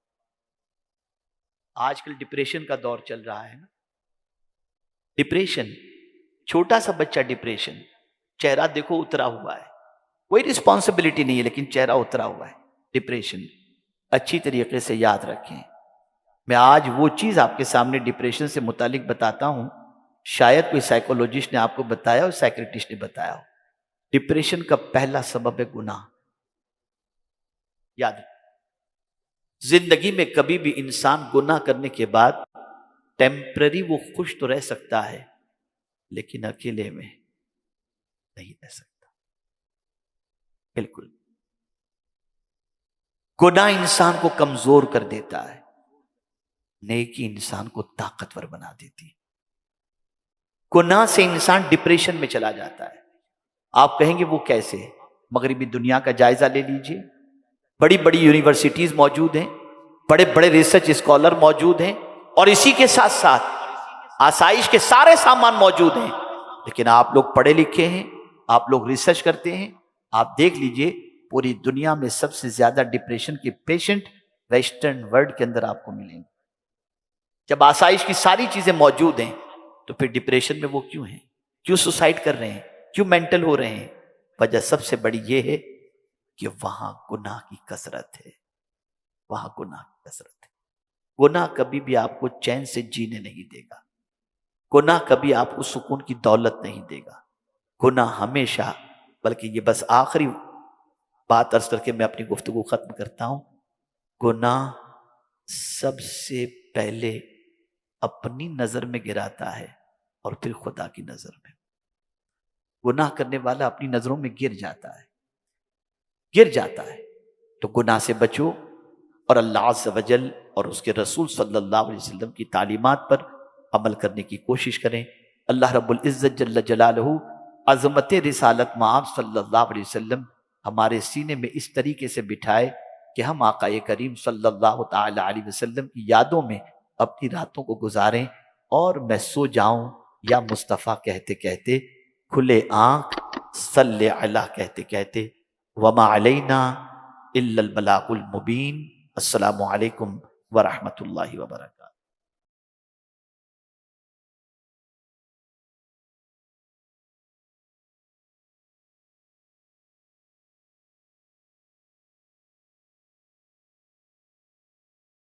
آج کل ڈپریشن کا دور چل رہا ہے نا، ڈپریشن، چھوٹا سا بچہ ڈپریشن، چہرہ دیکھو اترا ہوا ہے، کوئی رسپانسبلٹی نہیں ہے لیکن چہرہ اترا ہوا ہے، ڈپریشن۔ اچھی طریقے سے یاد رکھیں، میں آج وہ چیز آپ کے سامنے ڈپریشن سے متعلق بتاتا ہوں، شاید کوئی سائیکولوجسٹ نے آپ کو بتایا اور سائیکریٹسٹ نے بتایا ہو۔ ڈپریشن کا پہلا سبب ہے گناہ۔ یاد رکھیں، زندگی میں کبھی بھی انسان گناہ کرنے کے بعد ٹیمپرری وہ خوش تو رہ سکتا ہے لیکن اکیلے میں نہیں رہ سکتا، بالکل۔ گناہ انسان کو کمزور کر دیتا ہے، نیکی انسان کو طاقتور بنا دیتی ہے۔ گناہ سے انسان ڈپریشن میں چلا جاتا ہے۔ آپ کہیں گے وہ کیسے؟ مغربی دنیا کا جائزہ لے لیجئے، بڑی بڑی یونیورسٹیز موجود ہیں، بڑے بڑے ریسرچ اسکالر موجود ہیں، اور اسی کے ساتھ ساتھ آسائش کے سارے سامان موجود ہیں، لیکن آپ لوگ پڑھے لکھے ہیں، آپ لوگ ریسرچ کرتے ہیں، آپ دیکھ لیجئے پوری دنیا میں سب سے زیادہ ڈپریشن کے پیشنٹ ویسٹرن ورلڈ کے اندر آپ کو ملیں گے۔ جب آسائش کی ساری چیزیں موجود ہیں تو پھر ڈپریشن میں وہ کیوں ہیں؟ کیوں سوسائڈ کر رہے ہیں؟ کیوں مینٹل ہو رہے ہیں؟ وجہ سب سے بڑی یہ ہے کہ وہاں گناہ کی کثرت ہے، وہاں گناہ کی کثرت ہے۔ گناہ کبھی بھی آپ کو چین سے جینے نہیں دے گا، گناہ کبھی آپ کو سکون کی دولت نہیں دے گا۔ گناہ ہمیشہ، بلکہ یہ بس آخری بات عرض کر کے میں اپنی گفتگو ختم کرتا ہوں، گناہ سب سے پہلے اپنی نظر میں گراتا ہے اور پھر خدا کی نظر میں۔ گناہ کرنے والا اپنی نظروں میں گر جاتا ہے۔ تو گناہ سے بچو اور اللہ عز و جل اور اس کے رسول صلی اللہ علیہ وسلم کی تعلیمات پر عمل کرنے کی کوشش کریں۔ اللہ رب العزت جل جلالہ عظمت رسالت مآب صلی اللہ علیہ وسلم ہمارے سینے میں اس طریقے سے بٹھائے کہ ہم آقا کریم صلی اللہ تعالی علیہ وسلم کی یادوں میں اپنی راتوں کو گزاریں، اور میں سو جاؤں یا مصطفیٰ کہتے کہتے، کھلے آنکھ صلی علی کہتے کہتے، وما علینا الا البلاغ المبین۔ السلام علیکم ورحمۃ اللہ وبرکاتہ۔